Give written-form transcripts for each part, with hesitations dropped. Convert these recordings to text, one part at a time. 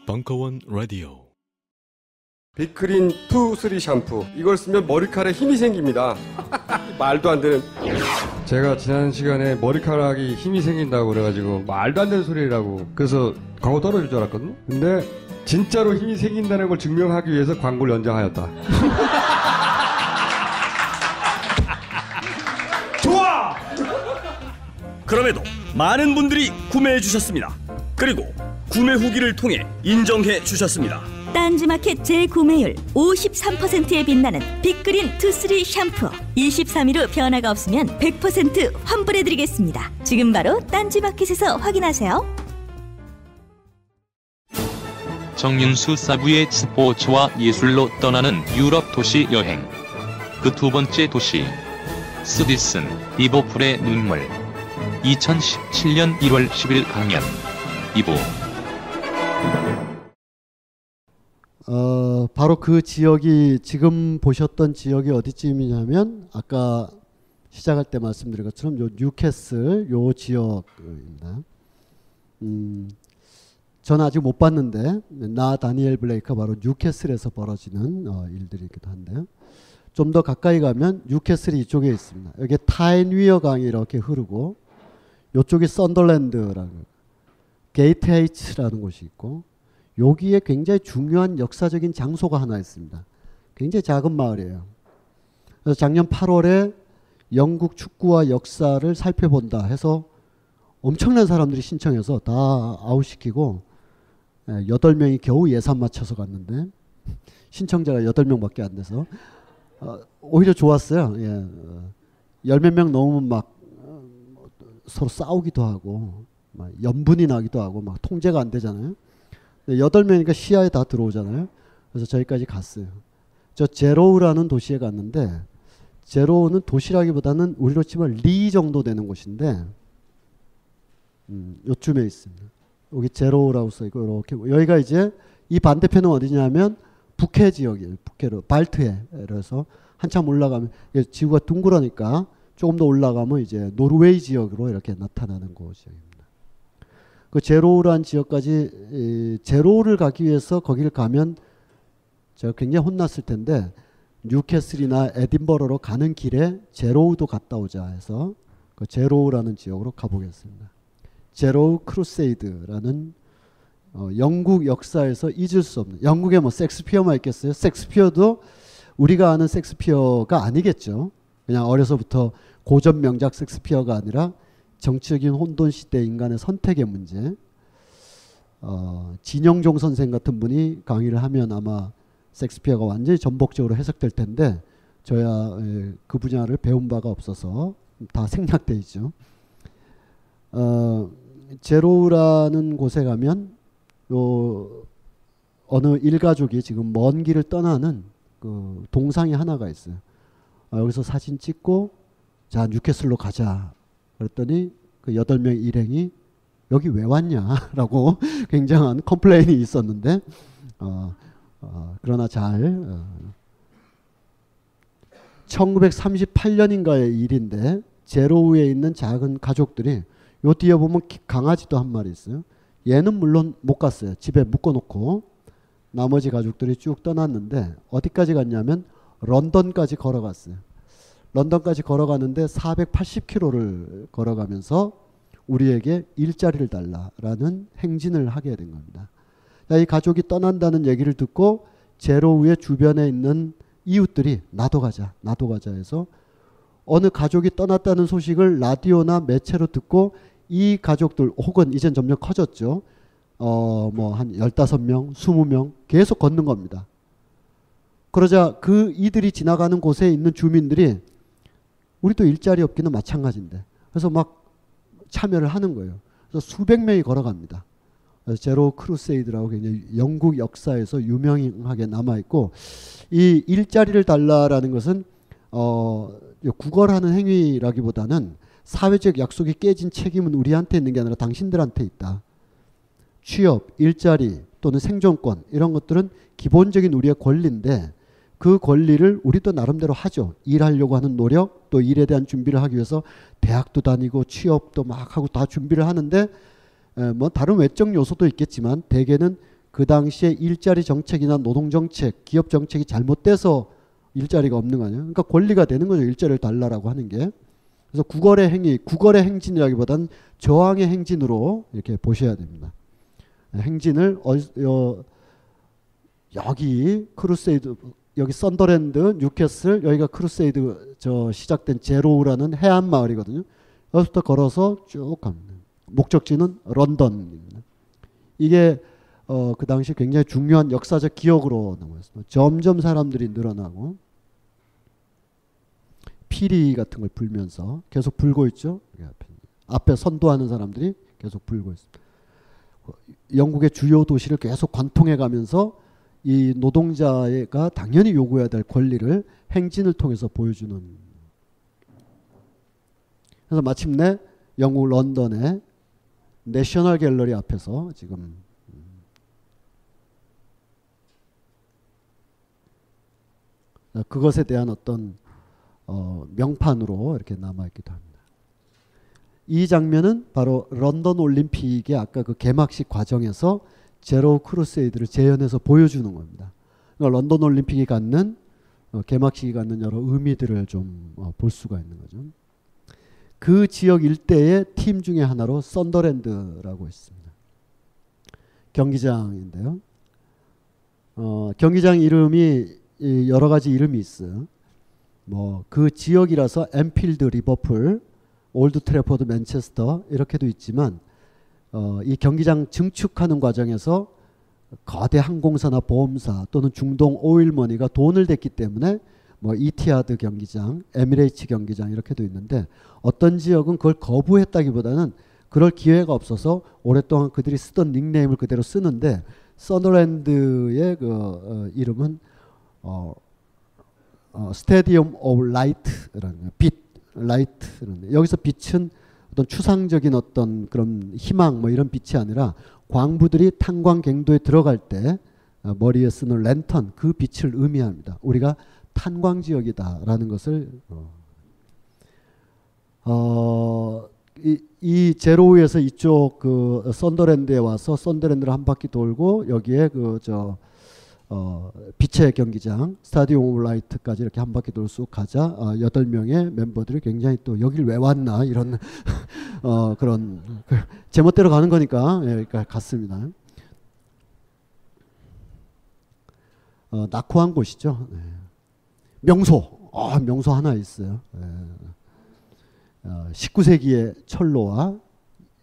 벙커원 라디오. 빅그린 투 쓰리 샴푸, 이걸 쓰면 머리카락에 힘이 생깁니다. 말도 안 되는. 제가 지난 시간에 머리카락이 힘이 생긴다고 그래가지고 말도 안 되는 소리라고, 그래서 광고 떨어질 줄 알았거든요. 근데 진짜로 힘이 생긴다는 걸 증명하기 위해서 광고를 연장하였다. 좋아! 그럼에도 많은 분들이 구매해 주셨습니다. 그리고 구매 후기를 통해 인정해 주셨습니다. 딴지마켓 재구매율 53%에 빛나는 빅그린 투쓰리 샴푸, 23일 후 변화가 없으면 100% 환불해드리겠습니다. 지금 바로 딴지마켓에서 확인하세요. 정윤수 사부의 스포츠와 예술로 떠나는 유럽 도시 여행. 그 두 번째 도시, 스위슨 리버풀의 눈물. 2017년 1월 10일 강연 2부. 바로 그 지역이, 지금 보셨던 지역이 어디쯤이냐면 아까 시작할 때 말씀드린 것처럼 요 뉴캐슬 요 지역입니다. 저는 아직 못 봤는데 나 다니엘 블레이크가 바로 뉴캐슬에서 벌어지는 일들이기도 한데요. 좀 더 가까이 가면 뉴캐슬이 이쪽에 있습니다. 여기 타인위어 강이 이렇게 흐르고 이쪽이 썬더랜드라고 게이트헤이츠라는 곳이 있고, 여기에 굉장히 중요한 역사적인 장소가 하나 있습니다. 굉장히 작은 마을이에요. 그래서 작년 8월에 영국 축구와 역사를 살펴본다 해서 엄청난 사람들이 신청해서 다 아웃시키고 8명이 겨우 예산 맞춰서 갔는데 신청자가 8명밖에 안 돼서 오히려 좋았어요. 예. 10몇 명 넘으면 막 서로 싸우기도 하고 막 연분이 나기도 하고 막 통제가 안 되잖아요. 8명이니까 시야에 다 들어오잖아요. 그래서 저기까지 갔어요. 저 제로우라는 도시에 갔는데, 제로우는 도시라기보다는 우리로 치면 리 정도 되는 곳인데 요쯤에 있습니다. 여기 제로우라고 써있고, 이렇게 여기가 이제 이 반대편은 어디냐면 북해 지역이에요. 북해로 발트해. 그래서 한참 올라가면 지구가 둥그러니까 조금 더 올라가면 이제 노르웨이 지역으로 이렇게 나타나는 곳입니다. 그 제로우라는 지역까지, 제로우를 가기 위해서 거기를 가면 제가 굉장히 혼났을 텐데, 뉴캐슬이나 에딘버러로 가는 길에 제로우도 갔다 오자 해서 그 제로우라는 지역으로 가보겠습니다. 제로우 크루세이드라는 영국 역사에서 잊을 수 없는, 영국에 뭐 섹스피어만 있겠어요? 섹스피어도 우리가 아는 섹스피어가 아니겠죠. 그냥 어려서부터 고전 명작 섹스피어가 아니라 정치적인 혼돈 시대 인간의 선택의 문제. 진영종 선생 같은 분이 강의를 하면 아마 섹스피어가 완전히 전복적으로 해석될 텐데, 저야 그 분야를 배운 바가 없어서 다 생략돼 있죠. 제로우라는 곳에 가면 어느 일가족이 지금 먼 길을 떠나는 그 동상이 하나가 있어요. 여기서 사진 찍고 자 뉴캐슬로 가자. 그랬더니 그 8명 일행이 여기 왜 왔냐라고 굉장한 컴플레인이 있었는데, 그러나 잘 1938년인가의 일인데, 제로우에 있는 작은 가족들이, 요 뒤에 보면 강아지도 한 마리 있어요. 얘는 물론 못 갔어요. 집에 묶어놓고 나머지 가족들이 쭉 떠났는데, 어디까지 갔냐면 런던까지 걸어갔어요. 런던까지 걸어가는데 480km를 걸어가면서 우리에게 일자리를 달라라는 행진을 하게 된 겁니다. 이 가족이 떠난다는 얘기를 듣고 제로우의 주변에 있는 이웃들이 나도 가자 해서 어느 가족이 떠났다는 소식을 라디오나 매체로 듣고 이 가족들, 혹은 이젠 점점 커졌죠. 뭐 한 15명, 20명 계속 걷는 겁니다. 그러자 그 이들이 지나가는 곳에 있는 주민들이 우리도 일자리 없기는 마찬가지인데, 그래서 막 참여를 하는 거예요. 그래서 수백 명이 걸어갑니다. 그래서 제로 크루세이드라고 굉장히 영국 역사에서 유명하게 남아있고, 이 일자리를 달라라는 것은 구걸하는 행위라기보다는 사회적 약속이 깨진 책임은 우리한테 있는 게 아니라 당신들한테 있다. 취업, 일자리 또는 생존권, 이런 것들은 기본적인 우리의 권리인데, 그 권리를 우리도 나름대로 하죠. 일하려고 하는 노력, 또 일에 대한 준비를 하기 위해서 대학도 다니고 취업도 막 하고 다 준비를 하는데 뭐 다른 외적 요소도 있겠지만 대개는 그 당시에 일자리 정책이나 노동 정책, 기업 정책이 잘못돼서 일자리가 없는 거 아니에요. 그러니까 권리가 되는 거죠. 일자리를 달라라고 하는 게. 그래서 구걸의 행위, 구걸의 행진이라기보다는 저항의 행진으로 이렇게 보셔야 됩니다. 행진을 여기 크루세이드, 여기 썬더랜드, 뉴캐슬, 여기가 크루세이드 시작된 제로우라는 해안 마을이거든요. 여기서부터 걸어서 쭉 갑니다. 목적지는 런던입니다. 이게 그 당시 굉장히 중요한 역사적 기억으로 남아있습니다. 점점 사람들이 늘어나고 피리 같은 걸 불면서 계속 불고 있죠. 앞에 선도하는 사람들이 계속 불고 있습니다. 영국의 주요 도시를 계속 관통해 가면서 이 노동자가 당연히 요구해야 될 권리를 행진을 통해서 보여주는. 그래서 마침내 영국 런던의 내셔널 갤러리 앞에서 지금 그것에 대한 어떤 명판으로 이렇게 남아있기도 합니다. 이 장면은 바로 런던 올림픽의 아까 그 개막식 과정에서 제로 크루세이드를 재현해서 보여주는 겁니다. 그러니까 런던 올림픽이 갖는 개막식이 갖는 여러 의미들을 좀 볼 수가 있는 거죠. 그 지역 일대의 팀 중에 하나로 썬더랜드라고 있습니다. 경기장인데요. 경기장 이름이 여러 가지 이름이 있어요. 뭐 그 지역이라서 엠필드, 리버풀, 올드 트래포드, 맨체스터 이렇게도 있지만 이 경기장 증축하는 과정에서 거대 항공사나 보험사 또는 중동 오일머니가 돈을 댔기 때문에 뭐 이티하드 경기장, 에미레이츠 경기장 이렇게도 있는데 어떤 지역은 그걸 거부했다기보다는 그럴 기회가 없어서 오랫동안 그들이 쓰던 닉네임을 그대로 쓰는데 서더랜드의 그 이름은 스테디움 오브 라이트라는 빛, 라이트라는 여기서 빛은 어떤 추상적인 어떤 그런 희망 뭐 이런 빛이 아니라 광부들이 탄광갱도에 들어갈 때 머리에 쓰는 랜턴 그 빛을 의미합니다. 우리가 탄광 지역이다라는 것을 이 제로우에서 이쪽 그 썬더랜드에 와서 썬더랜드를 한 바퀴 돌고 여기에 그 빛의 경기장 스타디움 오브 라이트까지 이렇게 한 바퀴 돌 수 가자 8명의 멤버들이 굉장히 또 여길 왜 왔나 이런 그런 제멋대로 가는 거니까 그러니까 갔습니다. 낙후한 곳이죠. 네. 명소, 명소 하나 있어요. 19세기의 철로와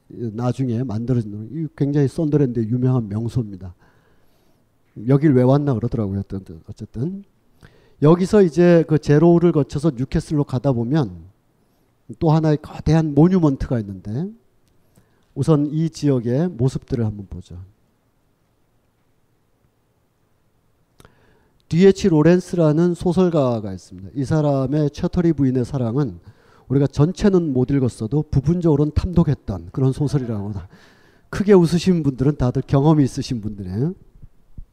나중에 만들어진 굉장히 썬더랜드의 유명한 명소입니다. 여길 왜 왔나 그러더라고요. 어쨌든 여기서 이제 그 제로우를 거쳐서 뉴캐슬로 가다 보면 또 하나의 거대한 모뉴먼트가 있는데 우선 이 지역의 모습들을 한번 보죠. D.H. 로렌스라는 소설가가 있습니다. 이 사람의 채터리 부인의 사랑은 우리가 전체는 못 읽었어도 부분적으로는 탐독했던 그런 소설이라고. 크게 웃으신 분들은 다들 경험이 있으신 분들이에요.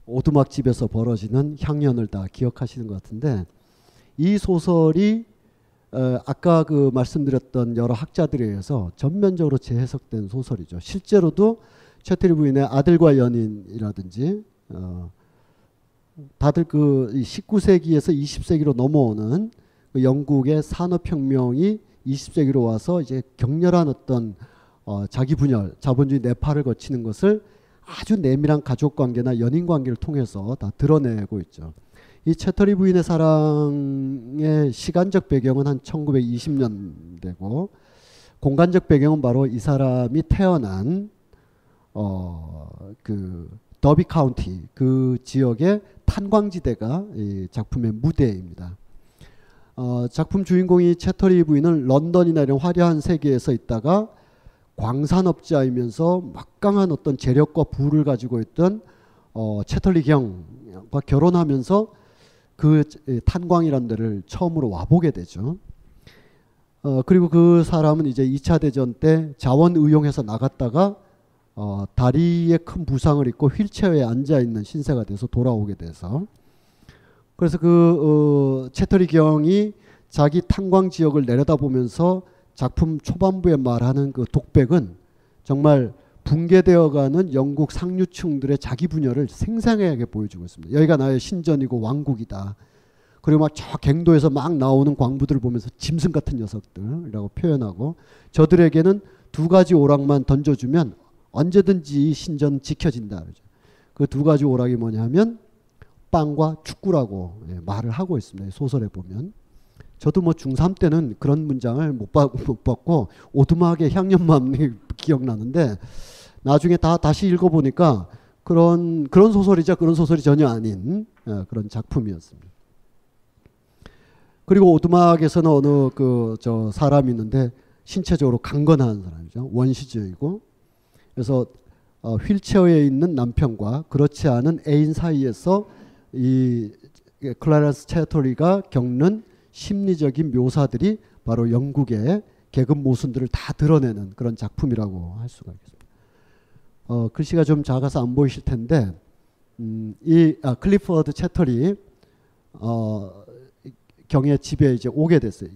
오두막집에서 벌어지는 향연을 다 기억하시는 것 같은데 이 소설이 아까 그 말씀드렸던 여러 학자들에 의해서 전면적으로 재해석된 소설이죠. 실제로도 채터리 부인의 아들과 연인이라든지 다들 그 19세기에서 20세기로 넘어오는 그 영국의 산업혁명이 20세기로 와서 이제 격렬한 어떤 자기 분열, 자본주의 내파를 거치는 것을 아주 내밀한 가족관계나 연인관계를 통해서 다 드러내고 있죠. 이 채터리 부인의 사랑의 시간적 배경은 한 1920년대고 공간적 배경은 바로 이 사람이 태어난 그 더비 카운티 그 지역의 탄광지대가 이 작품의 무대입니다. 작품 주인공이 채터리 부인은 런던이나 이런 화려한 세계에서 있다가 광산업자이면서 막강한 어떤 재력과 부를 가지고 있던 채털리 경과 결혼하면서 그 탄광이라는 데를 처음으로 와보게 되죠. 그리고 그 사람은 이제 2차 대전 때 자원 의용해서 나갔다가 다리에 큰 부상을 입고 휠체어에 앉아있는 신세가 돼서 돌아오게 돼서 그래서 그 채터리 경이 자기 탄광 지역을 내려다보면서 작품 초반부에 말하는 그 독백은 정말 붕괴되어가는 영국 상류층들의 자기 분열을 생생하게 보여주고 있습니다. 여기가 나의 신전이고 왕국이다. 그리고 막 저 갱도에서 막 나오는 광부들을 보면서 짐승 같은 녀석들이라고 표현하고, 저들에게는 두 가지 오락만 던져주면 언제든지 이 신전 지켜진다. 그 두 가지 오락이 뭐냐면 빵과 축구라고 말을 하고 있습니다. 소설에 보면. 저도 뭐 중3 때는 그런 문장을 못 봤고 오두막의 향연맘이 기억나는데, 나중에 다시 읽어보니까 그런 소설이자 그런 소설이 전혀 아닌 그런 작품이었습니다. 그리고 오두막에서는 어느 저 사람이 있는데 신체적으로 강건한 사람이죠. 원시적이고. 그래서 휠체어에 있는 남편과 그렇지 않은 애인 사이에서 이 클라렌스 채터리가 겪는 심리적인 묘사들이 바로 영국의 계급 모순들을 다 드러내는 그런 작품이라고 할 수가 있겠습니다. 글씨가 좀 작아서 안 보이실 텐데, 클리퍼드 채터리 경의 집에 이제 오게 됐어요.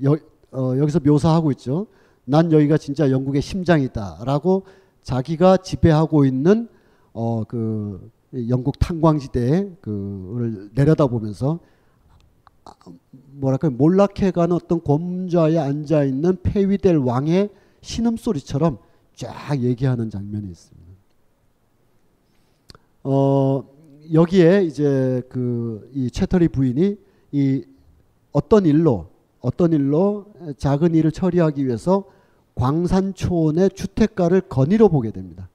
여기서 묘사하고 있죠. 난 여기가 진짜 영국의 심장이다라고 자기가 지배하고 있는 그 영국 탄광지대에 그를 내려다보면서 뭐랄까 몰락해가는 어떤 곰좌에 앉아 있는 폐위될 왕의 신음소리처럼 쫙 얘기하는 장면이 있습니다. 여기에 이제 이 채터리 부인이 이 어떤 일로 작은 일을 처리하기 위해서 광산촌의 주택가를 거닐어 보게 됩니다.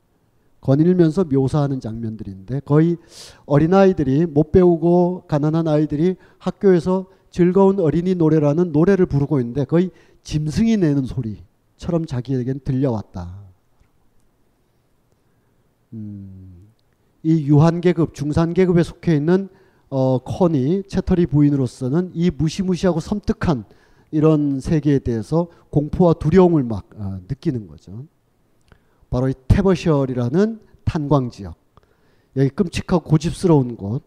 거닐면서 묘사하는 장면들인데, 거의 어린아이들이 못 배우고 가난한 아이들이 학교에서 즐거운 어린이 노래라는 노래를 부르고 있는데 거의 짐승이 내는 소리처럼 자기에겐 들려왔다. 이 유한계급, 중산계급에 속해 있는 커니, 채터리 부인으로서는 이 무시무시하고 섬뜩한 이런 세계에 대해서 공포와 두려움을 막 느끼는 거죠. 바로 이 태버셔리라는 탄광지역, 여기 끔찍하고 고집스러운 곳,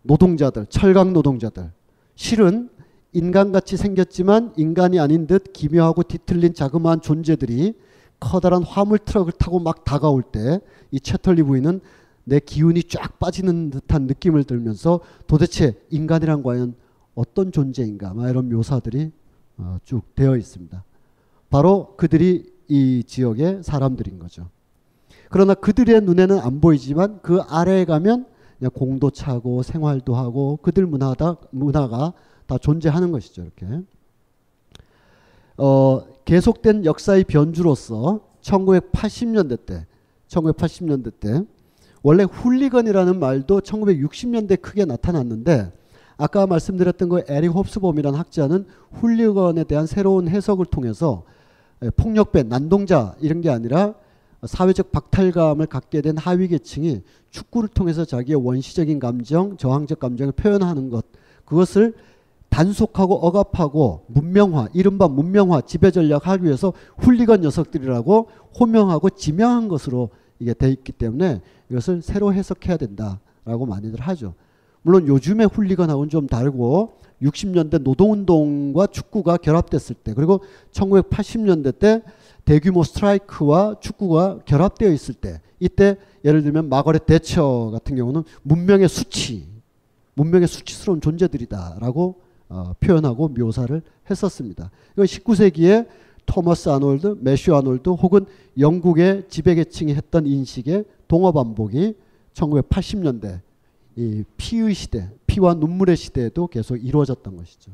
노동자들, 철강 노동자들, 실은 인간같이 생겼지만 인간이 아닌 듯 기묘하고 뒤틀린 자그마한 존재들이 커다란 화물 트럭을 타고 막 다가올 때 이 채털리 부인은 내 기운이 쫙 빠지는 듯한 느낌을 들면서 도대체 인간이란 과연 어떤 존재인가, 막 이런 묘사들이 쭉 되어 있습니다. 바로 그들이 이 지역의 사람들인 거죠. 그러나 그들의 눈에는 안 보이지만 그 아래에 가면 그냥 공도 차고 생활도 하고 그들 문화가 다 존재하는 것이죠. 이렇게 계속된 역사의 변주로서 1980년대 때 원래 훌리건이라는 말도 1960년대 크게 나타났는데, 아까 말씀드렸던 그 에릭 홉스범이라는 학자는 훌리건에 대한 새로운 해석을 통해서 폭력배, 난동자 이런 게 아니라 사회적 박탈감을 갖게 된 하위 계층이 축구를 통해서 자기의 원시적인 감정, 저항적 감정을 표현하는 것, 그것을 단속하고 억압하고 문명화, 이른바 문명화, 지배 전략 하기 위해서 훌리건 녀석들이라고 호명하고 지명한 것으로 이게 돼 있기 때문에 이것을 새로 해석해야 된다라고 많이들 하죠. 물론 요즘의 훌리건하고는 좀 다르고 60년대 노동운동과 축구가 결합됐을 때, 그리고 1980년대 때 대규모 스트라이크와 축구가 결합되어 있을 때, 이때 예를 들면 마거렛 대처 같은 경우는 문명의 수치스러운 존재들이다라고 표현하고 묘사를 했었습니다. 이건 19세기에 토머스 아놀드, 매슈 아놀드 혹은 영국의 지배계층이 했던 인식의 동어반복이 1980년대 이 피의 시대, 피와 눈물의 시대에도 계속 이루어졌던 것이죠.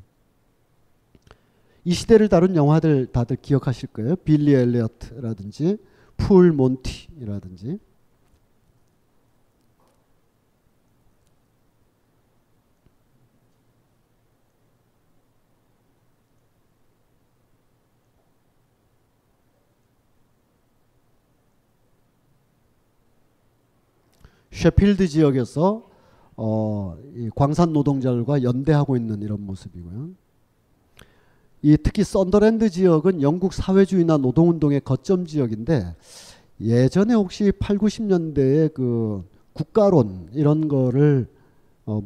이 시대를 다룬 영화들 다들 기억하실 거예요. 빌리 엘리어트라든지 풀 몬티라든지. 셰필드 지역에서 이 광산 노동자들과 연대하고 있는 이런 모습이고요. 이 특히 썬더랜드 지역은 영국 사회주의나 노동운동의 거점 지역인데, 예전에 혹시 8, 90년대에 그 국가론 이런 거를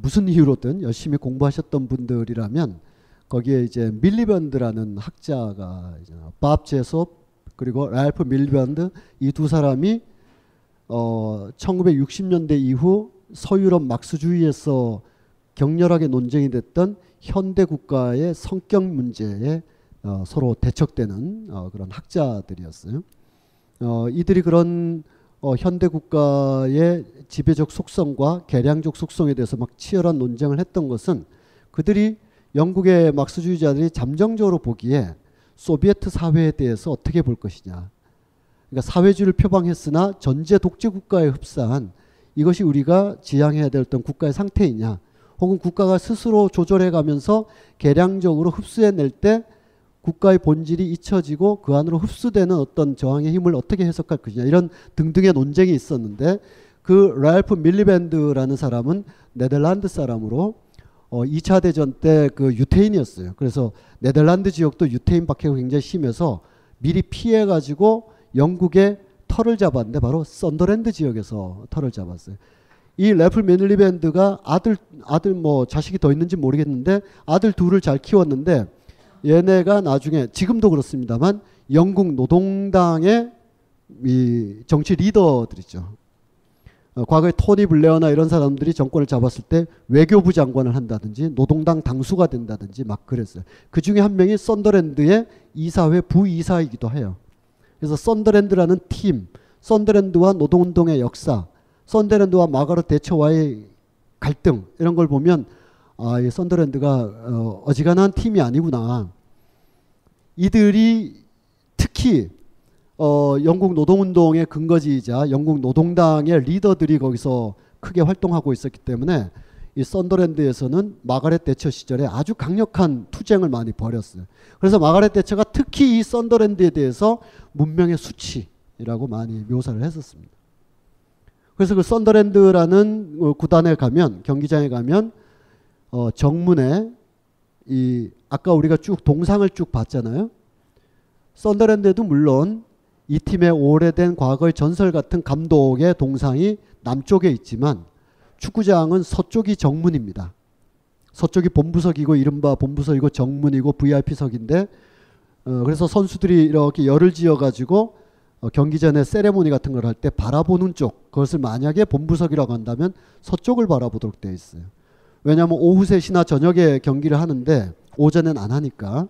무슨 이유로든 열심히 공부하셨던 분들이라면 거기에 이제 밀리번드라는 학자가 밥 제섭 그리고 랄프 밀리번드 이 두 사람이 1960년대 이후 서유럽 막스주의에서 격렬하게 논쟁이 됐던 현대 국가의 성격 문제에 서로 대척되는 그런 학자들이었어요. 이들이 그런 현대 국가의 지배적 속성과 개량적 속성에 대해서 막 치열한 논쟁을 했던 것은 그들이 영국의 막스주의자들이 잠정적으로 보기에 소비에트 사회에 대해서 어떻게 볼 것이냐. 그러니까 사회주의를 표방했으나 전제 독재 국가에 흡사한 이것이 우리가 지향해야 될 어떤 국가의 상태이냐. 혹은 국가가 스스로 조절해 가면서 개량적으로 흡수해낼 때 국가의 본질이 잊혀지고 그 안으로 흡수되는 어떤 저항의 힘을 어떻게 해석할 것이냐. 이런 등등의 논쟁이 있었는데 그 랄프 밀리밴드라는 사람은 네덜란드 사람으로 2차 대전 때 그 유태인이었어요. 그래서 네덜란드 지역도 유태인 박해가 굉장히 심해서 미리 피해가지고 영국의 털을 잡았는데 바로 썬더랜드 지역에서 털을 잡았어요. 이 랄프 밀리밴드가 아들 뭐 자식이 더 있는지 모르겠는데 아들 둘을 잘 키웠는데 얘네가 나중에 지금도 그렇습니다만 영국 노동당의 이 정치 리더들이죠. 과거에 토니 블레어나 이런 사람들이 정권을 잡았을 때 외교부 장관을 한다든지 노동당 당수가 된다든지 막 그랬어요. 그 중에 한 명이 썬더랜드의 이사회 부이사이기도 해요. 그래서 썬더랜드라는 팀, 썬더랜드와 노동운동의 역사, 썬더랜드와 마가렛 대처와의 갈등 이런 걸 보면 이 썬더랜드가 어지간한 팀이 아니구나. 이들이 특히 영국 노동운동의 근거지이자 영국 노동당의 리더들이 거기서 크게 활동하고 있었기 때문에 이 썬더랜드에서는 마가렛 대처 시절에 아주 강력한 투쟁을 많이 벌였어요. 그래서 마가렛 대처가 특히 이 썬더랜드에 대해서 문명의 수치라고 많이 묘사를 했었습니다. 그래서 그 썬더랜드라는 구단에 가면 경기장에 가면 정문에 이 아까 우리가 쭉 동상을 쭉 봤잖아요. 썬더랜드에도 물론 이 팀의 오래된 과거의 전설 같은 감독의 동상이 남쪽에 있지만 축구장은 서쪽이 정문입니다. 서쪽이 본부석이고 이른바 본부석이고 정문이고 VIP석인데 그래서 선수들이 이렇게 열을 지어가지고 경기 전에 세레모니 같은 걸 할 때 바라보는 쪽 그것을 만약에 본부석이라고 한다면 서쪽을 바라보도록 되어 있어요. 왜냐하면 오후 3시나 저녁에 경기를 하는데 오전엔 안 하니까.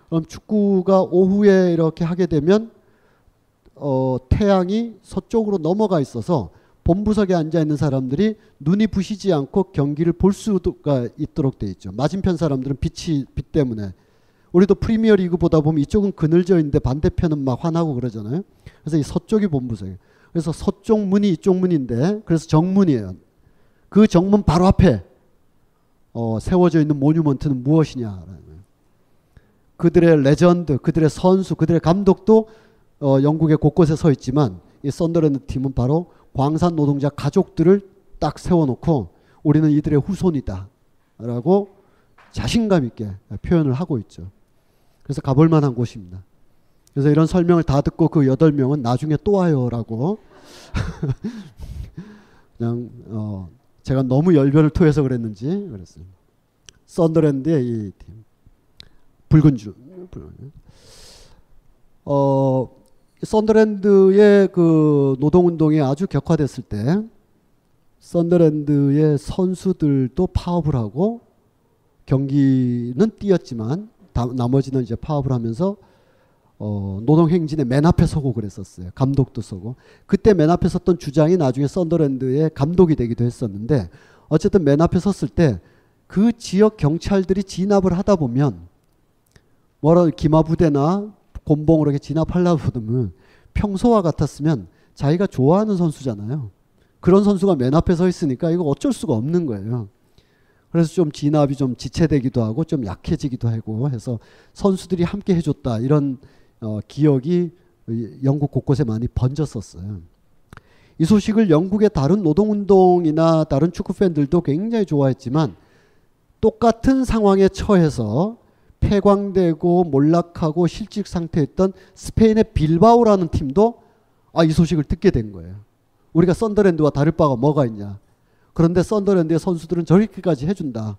그럼 축구가 오후에 이렇게 하게 되면 태양이 서쪽으로 넘어가 있어서 본부석에 앉아 있는 사람들이 눈이 부시지 않고 경기를 볼 수가 있도록 돼 있죠. 맞은편 사람들은 빛 때문에. 우리도 프리미어 리그 보다 보면 이쪽은 그늘져 있는데 반대편은 막 환하고 그러잖아요. 그래서 이 서쪽이 본부석이에요. 그래서 서쪽 문이 이쪽 문인데 그래서 정문이에요. 그 정문 바로 앞에 세워져 있는 모뉴먼트는 무엇이냐. 그들의 레전드, 그들의 선수, 그들의 감독도 영국의 곳곳에 서 있지만 이 썬더랜드 팀은 바로 광산 노동자 가족들을 딱 세워놓고 우리는 이들의 후손이다 라고 자신감 있게 표현을 하고 있죠. 그래서 가볼 만한 곳입니다. 그래서 이런 설명을 다 듣고 그 8명은 나중에 또 와요 라고 그냥 제가 너무 열변을 토해서 그랬는지 그랬어요. 썬더랜드의 이 팀 붉은 줄 썬더랜드의 그 노동운동이 아주 격화됐을 때 썬더랜드의 선수들도 파업을 하고 경기는 뛰었지만 나머지는 이제 파업을 하면서 노동행진의 맨 앞에 서고 그랬었어요. 감독도 서고. 그때 맨 앞에 섰던 주장이 나중에 썬더랜드의 감독이 되기도 했었는데 어쨌든 맨 앞에 섰을 때 그 지역 경찰들이 진압을 하다 보면 기마부대나 곤봉으로 이렇게 진압하려고 보면 평소와 같았으면 자기가 좋아하는 선수잖아요. 그런 선수가 맨 앞에 서 있으니까 이거 어쩔 수가 없는 거예요. 그래서 좀 진압이 좀 지체되기도 하고 좀 약해지기도 하고 해서 선수들이 함께 해줬다 이런 기억이 영국 곳곳에 많이 번졌었어요. 이 소식을 영국의 다른 노동운동이나 다른 축구 팬들도 굉장히 좋아했지만 똑같은 상황에 처해서 폐광되고 몰락하고 실직 상태였던 스페인의 빌바오라는 팀도 이 소식을 듣게 된 거예요. 우리가 썬더랜드와 다를 바가 뭐가 있냐. 그런데 썬더랜드의 선수들은 저렇게까지 해준다.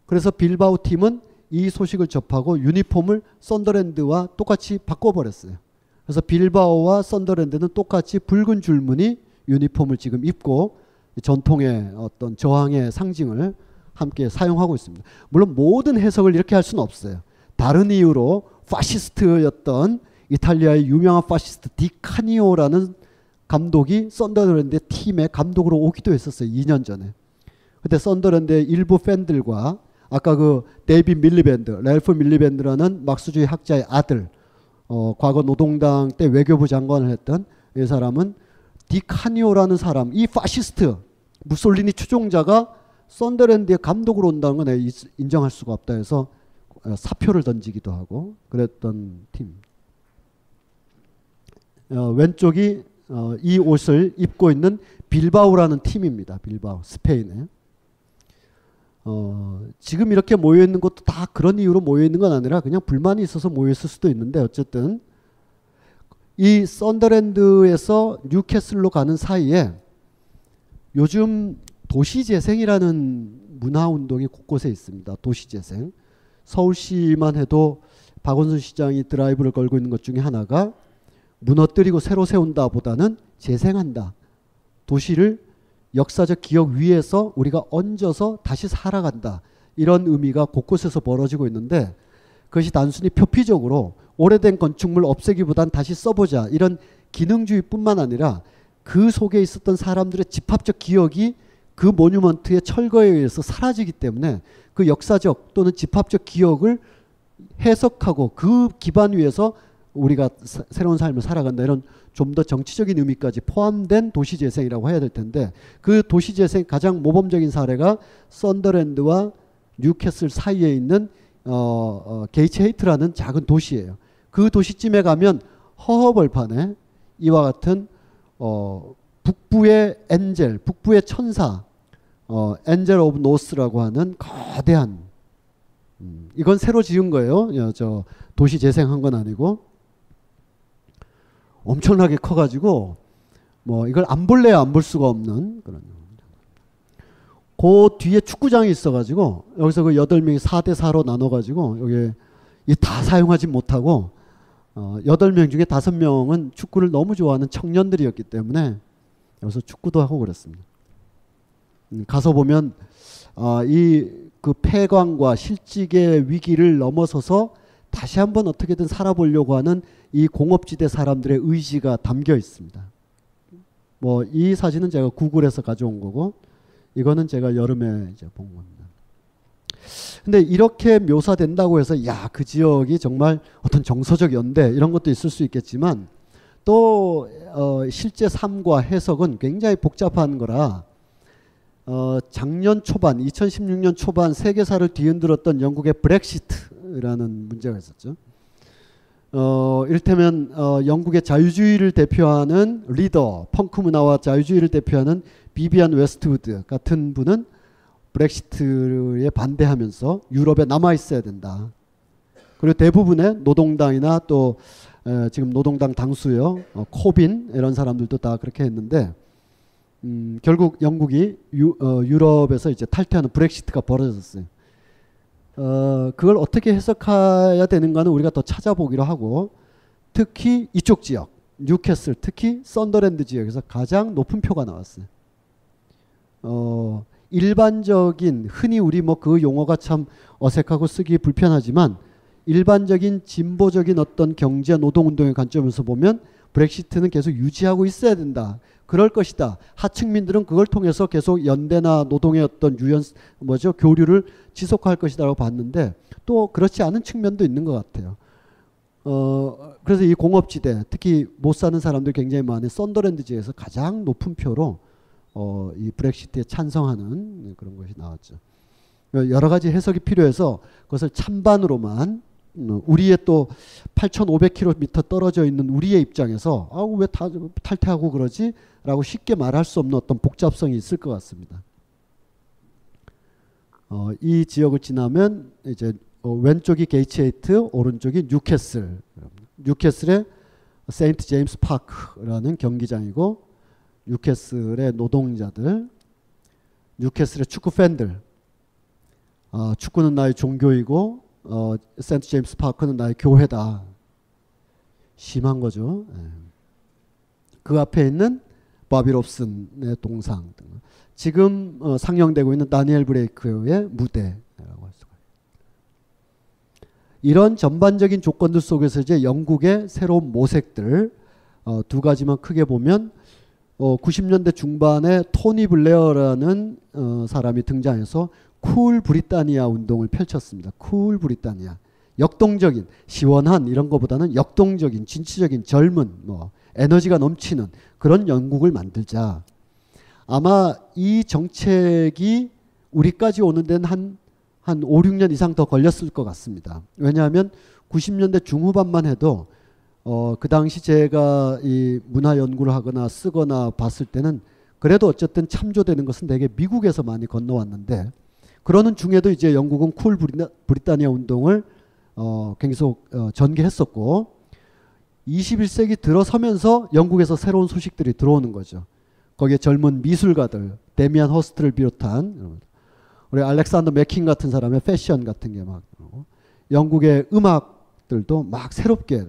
그래서 빌바오 팀은 이 소식을 접하고 유니폼을 썬더랜드와 똑같이 바꿔버렸어요. 그래서 빌바오와 썬더랜드는 똑같이 붉은 줄무늬 유니폼을 지금 입고 전통의 어떤 저항의 상징을 함께 사용하고 있습니다. 물론 모든 해석을 이렇게 할 수는 없어요. 다른 이유로 파시스트였던 이탈리아의 유명한 파시스트 디카니오라는 감독이 썬더랜드 팀의 감독으로 오기도 했었어요. 2년 전에. 그때 썬더랜드의 일부 팬들과 아까 그 데이빗 밀리밴드, 랄프 밀리밴드라는 막스주의 학자의 아들, 과거 노동당 때 외교부 장관을 했던 이 사람은 디카니오라는 사람, 이 파시스트 무솔리니 추종자가 썬더랜드의 감독으로 온다는 건 내가 인정할 수가 없다 해서 사표를 던지기도 하고 그랬던 팀. 왼쪽이 이 옷을 입고 있는 빌바오라는 팀입니다. 빌바오, 스페인에. 지금 이렇게 모여 있는 것도 다 그런 이유로 모여 있는 건 아니라 그냥 불만이 있어서 모여 있을 수도 있는데 어쨌든 이 썬더랜드에서 뉴캐슬로 가는 사이에 요즘 도시재생이라는 문화운동이 곳곳에 있습니다. 도시재생. 서울시만 해도 박원순 시장이 드라이브를 걸고 있는 것 중에 하나가 무너뜨리고 새로 세운다 보다는 재생한다. 도시를 역사적 기억 위에서 우리가 얹어서 다시 살아간다. 이런 의미가 곳곳에서 벌어지고 있는데 그것이 단순히 표피적으로 오래된 건축물 없애기보단 다시 써보자. 이런 기능주의뿐만 아니라 그 속에 있었던 사람들의 집합적 기억이 그 모뉴먼트의 철거에 의해서 사라지기 때문에 그 역사적 또는 집합적 기억을 해석하고 그 기반 위에서 우리가 새로운 삶을 살아간다. 이런 좀 더 정치적인 의미까지 포함된 도시재생이라고 해야 될 텐데 그 도시재생 가장 모범적인 사례가 썬더랜드와 뉴캐슬 사이에 있는 게이츠 헤이트라는 작은 도시예요. 그 도시쯤에 가면 허허벌판에 이와 같은 북부의 엔젤, 북부의 천사, 엔젤 오브 노스라고 하는 거대한 이건 새로 지은 거예요. 저 도시 재생한 건 아니고 엄청나게 커가지고 뭐 이걸 안 볼래야 안 볼 수가 없는 그런. 그 뒤에 축구장이 있어가지고 여기서 그 8명이 4대4로 나눠가지고 여기 다 사용하지 못하고 8명 중에 5명은 축구를 너무 좋아하는 청년들이었기 때문에 여기서 축구도 하고 그랬습니다. 가서 보면 이 그 폐광과 실직의 위기를 넘어서서 다시 한번 어떻게든 살아보려고 하는 이 공업지대 사람들의 의지가 담겨 있습니다. 뭐 이 사진은 제가 구글에서 가져온 거고 이거는 제가 여름에 이제 본 겁니다. 근데 이렇게 묘사된다고 해서 야, 그 지역이 정말 어떤 정서적 연대 이런 것도 있을 수 있겠지만 또 실제 삶과 해석은 굉장히 복잡한 거라 작년 초반 2016년 초반 세계사를 뒤흔들었던 영국의 브렉시트라는 문제가 있었죠. 이를테면 영국의 자유주의를 대표하는 리더, 펑크 문화와 자유주의를 대표하는 비비안 웨스트우드 같은 분은 브렉시트에 반대하면서 유럽에 남아 있어야 된다. 그리고 대부분의 노동당이나 또 지금 노동당 당수요, 코빈 이런 사람들도 다 그렇게 했는데 결국 영국이 유럽에서 이제 탈퇴하는 브렉시트가 벌어졌어요. 그걸 어떻게 해석해야 되는가는 우리가 더 찾아보기로 하고 특히 이쪽 지역 뉴캐슬 특히 썬더랜드 지역에서 가장 높은 표가 나왔어요. 일반적인 흔히 우리 뭐 그 용어가 참 어색하고 쓰기 불편하지만 일반적인 진보적인 어떤 경제 노동운동의 관점에서 보면 브렉시트는 계속 유지하고 있어야 된다. 그럴 것이다. 하층민들은 그걸 통해서 계속 연대나 노동의 어떤 교류를 지속할 것이다라고 봤는데 또 그렇지 않은 측면도 있는 것 같아요. 그래서 이 공업지대 특히 못 사는 사람들 굉장히 많은 썬더랜드 지역에서 가장 높은 표로 이 브렉시트에 찬성하는 그런 것이 나왔죠. 여러 가지 해석이 필요해서 그것을 찬반으로만 우리의 또 8,500km 떨어져 있는 우리의 입장에서 왜 탈퇴하고 그러지? 라고 쉽게 말할 수 없는 어떤 복잡성이 있을 것 같습니다. 이 지역을 지나면 이제 왼쪽이 게이츠 헤이트, 오른쪽이 뉴캐슬. 뉴캐슬의 세인트 제임스 파크라는 경기장이고 뉴캐슬의 노동자들 뉴캐슬의 축구 팬들, 축구는 나의 종교이고 세인트 제임스 파크는 나의 교회다. 심한 거죠. 그 앞에 있는 바비 롭슨의 동상 등. 지금 상영되고 있는 다니엘 브레이크의 무대라고 할 수가 있습니다. 이런 전반적인 조건들 속에서 이제 영국의 새로운 모색들 두 가지만 크게 보면 90년대 중반에 토니 블레어라는 사람이 등장해서 쿨 브리타니아 운동을 펼쳤습니다. 쿨 브리타니아. 역동적인, 시원한 이런 것보다는 역동적인, 진취적인, 젊은, 에너지가 넘치는 그런 영국을 만들자. 아마 이 정책이 우리까지 오는 데는 한 5, 6년 이상 더 걸렸을 것 같습니다. 왜냐하면 90년대 중후반만 해도 그 당시 제가 이 문화 연구를 하거나 쓰거나 봤을 때는 그래도 어쨌든 참조되는 것은 대개 미국에서 많이 건너왔는데 그러는 중에도 이제 영국은 쿨 브리타니아 운동을 계속 전개했었고 21세기 들어서면서 영국에서 새로운 소식들이 들어오는 거죠. 거기에 젊은 미술가들, 데미안 허스트를 비롯한 우리 알렉산더 맥킨 같은 사람의 패션 같은 게 막 영국의 음악들도 막 새롭게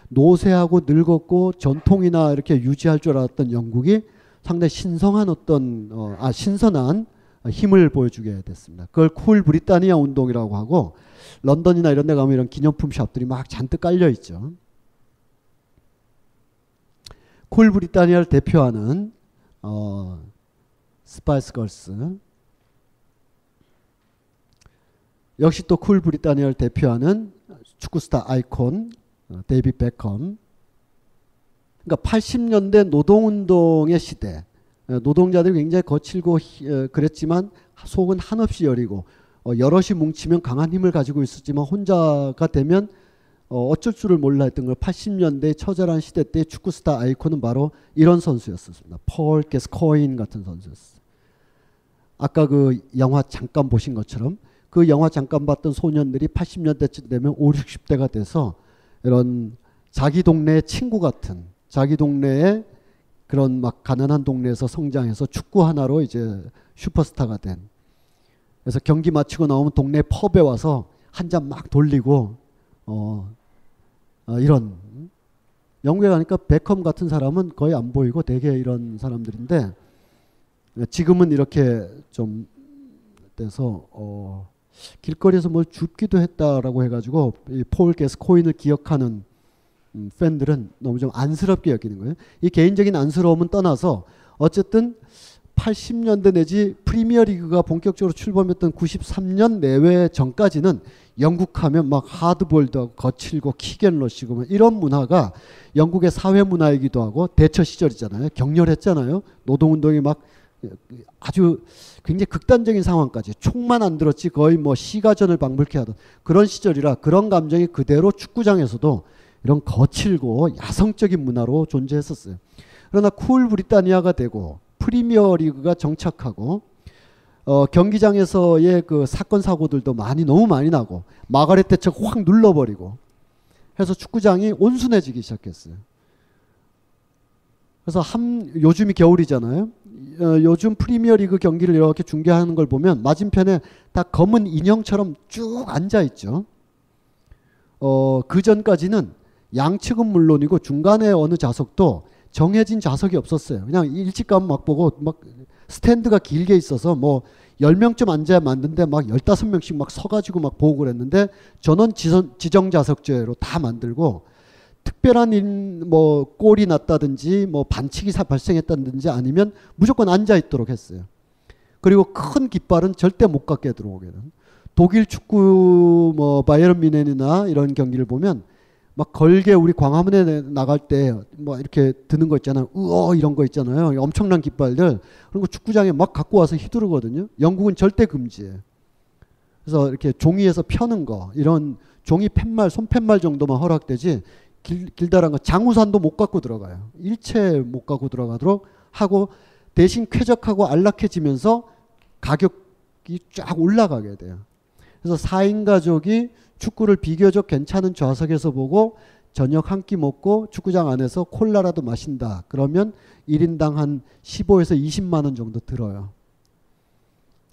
노쇠하고 늙었고 전통이나 이렇게 유지할 줄 알았던 영국이 상당히 신성한 신선한 힘을 보여주게 됐습니다. 그걸 쿨 브리타니아 운동이라고 하고 런던이나 이런 데 가면 이런 기념품 샵들이 막 잔뜩 깔려 있죠. 쿨 브리타니아를 대표하는 스파이스 걸스, 역시 또 쿨 브리타니아를 대표하는 축구스타 아이콘 데이빗 베컴. 그러니까 80년대 노동운동의 시대, 노동자들이 굉장히 거칠고 그랬지만 속은 한없이 여리고 여럿이 뭉치면 강한 힘을 가지고 있었지만 혼자가 되면 어쩔 줄을 몰라 했던 걸 80년대 처절한 시대 때 축구스타 아이콘은 바로 이런 선수였습니다. 폴 게스코인 같은 선수였어요. 아까 그 영화 잠깐 보신 것처럼 그 영화 잠깐 봤던 소년들이 80년대쯤 되면 5, 60대가 돼서 이런 자기 동네의 친구 같은 자기 동네에 그런 막 가난한 동네에서 성장해서 축구 하나로 이제 슈퍼스타가 된. 그래서 경기 마치고 나오면 동네 펍에 와서 한 잔 막 돌리고 이런. 영국에 가니까 베컴 같은 사람은 거의 안 보이고 되게 이런 사람들인데 지금은 이렇게 좀 돼서 길거리에서 뭘 줍기도 했다라고 해가지고 이 폴 게스코인을 기억하는 팬들은 너무 좀 안쓰럽게 여기는 거예요. 이 개인적인 안쓰러움은 떠나서 어쨌든 80년대 내지 프리미어리그가 본격적으로 출범했던 93년 내외 전까지는 영국하면 막 하드볼도 하고 거칠고 킥앤러시고 이런 문화가 영국의 사회 문화이기도 하고 대처 시절이잖아요. 격렬했잖아요. 노동운동이 막 아주 굉장히 극단적인 상황까지 총만 안 들었지 거의 뭐 시가전을 방불케 하던 그런 시절이라 그런 감정이 그대로 축구장에서도 이런 거칠고 야성적인 문화로 존재했었어요. 그러나 쿨 브리타니아가 되고 프리미어 리그가 정착하고 경기장에서의 그 사건 사고들도 너무 많이 나고 마가렛 대처가 확 눌러버리고 해서 축구장이 온순해지기 시작했어요. 그래서 요즘이 겨울이잖아요. 요즘 프리미어 리그 경기를 이렇게 중계하는 걸 보면 맞은편에 다 검은 인형처럼 쭉 앉아 있죠. 그 전까지는 양측은 물론이고 중간에 어느 좌석도 정해진 좌석이 없었어요. 그냥 일찍 가면 막 보고 막 스탠드가 길게 있어서 뭐 10명쯤 앉아야 맞는데 막 15명씩 막 서가지고 막 보고 그랬는데 전원 지정 좌석제로 다 만들고 특별한 뭐 골이 났다든지 뭐 반칙이 발생했다든지 아니면 무조건 앉아 있도록 했어요. 그리고 큰 깃발은 절대 못 갖게 들어오게는. 독일 축구 뭐 바이에른 뮌헨이나 이런 경기를 보면 막 걸게 우리 광화문에 나갈 때 뭐 이렇게 드는 거 있잖아요. 이런 거 있잖아요. 엄청난 깃발들. 그런 거 축구장에 막 갖고 와서 휘두르거든요. 영국은 절대 금지예요. 그래서 이렇게 종이에서 펴는 거 이런 종이 팻말, 손팻말 정도만 허락되지 길다란 거 장우산도 못 갖고 들어가요. 일체 못 갖고 들어가도록 하고 대신 쾌적하고 안락해지면서 가격이 쫙 올라가게 돼요. 그래서 4인 가족이 축구를 비교적 괜찮은 좌석에서 보고 저녁 한 끼 먹고 축구장 안에서 콜라라도 마신다. 그러면 1인당 한 15에서 20만 원 정도 들어요.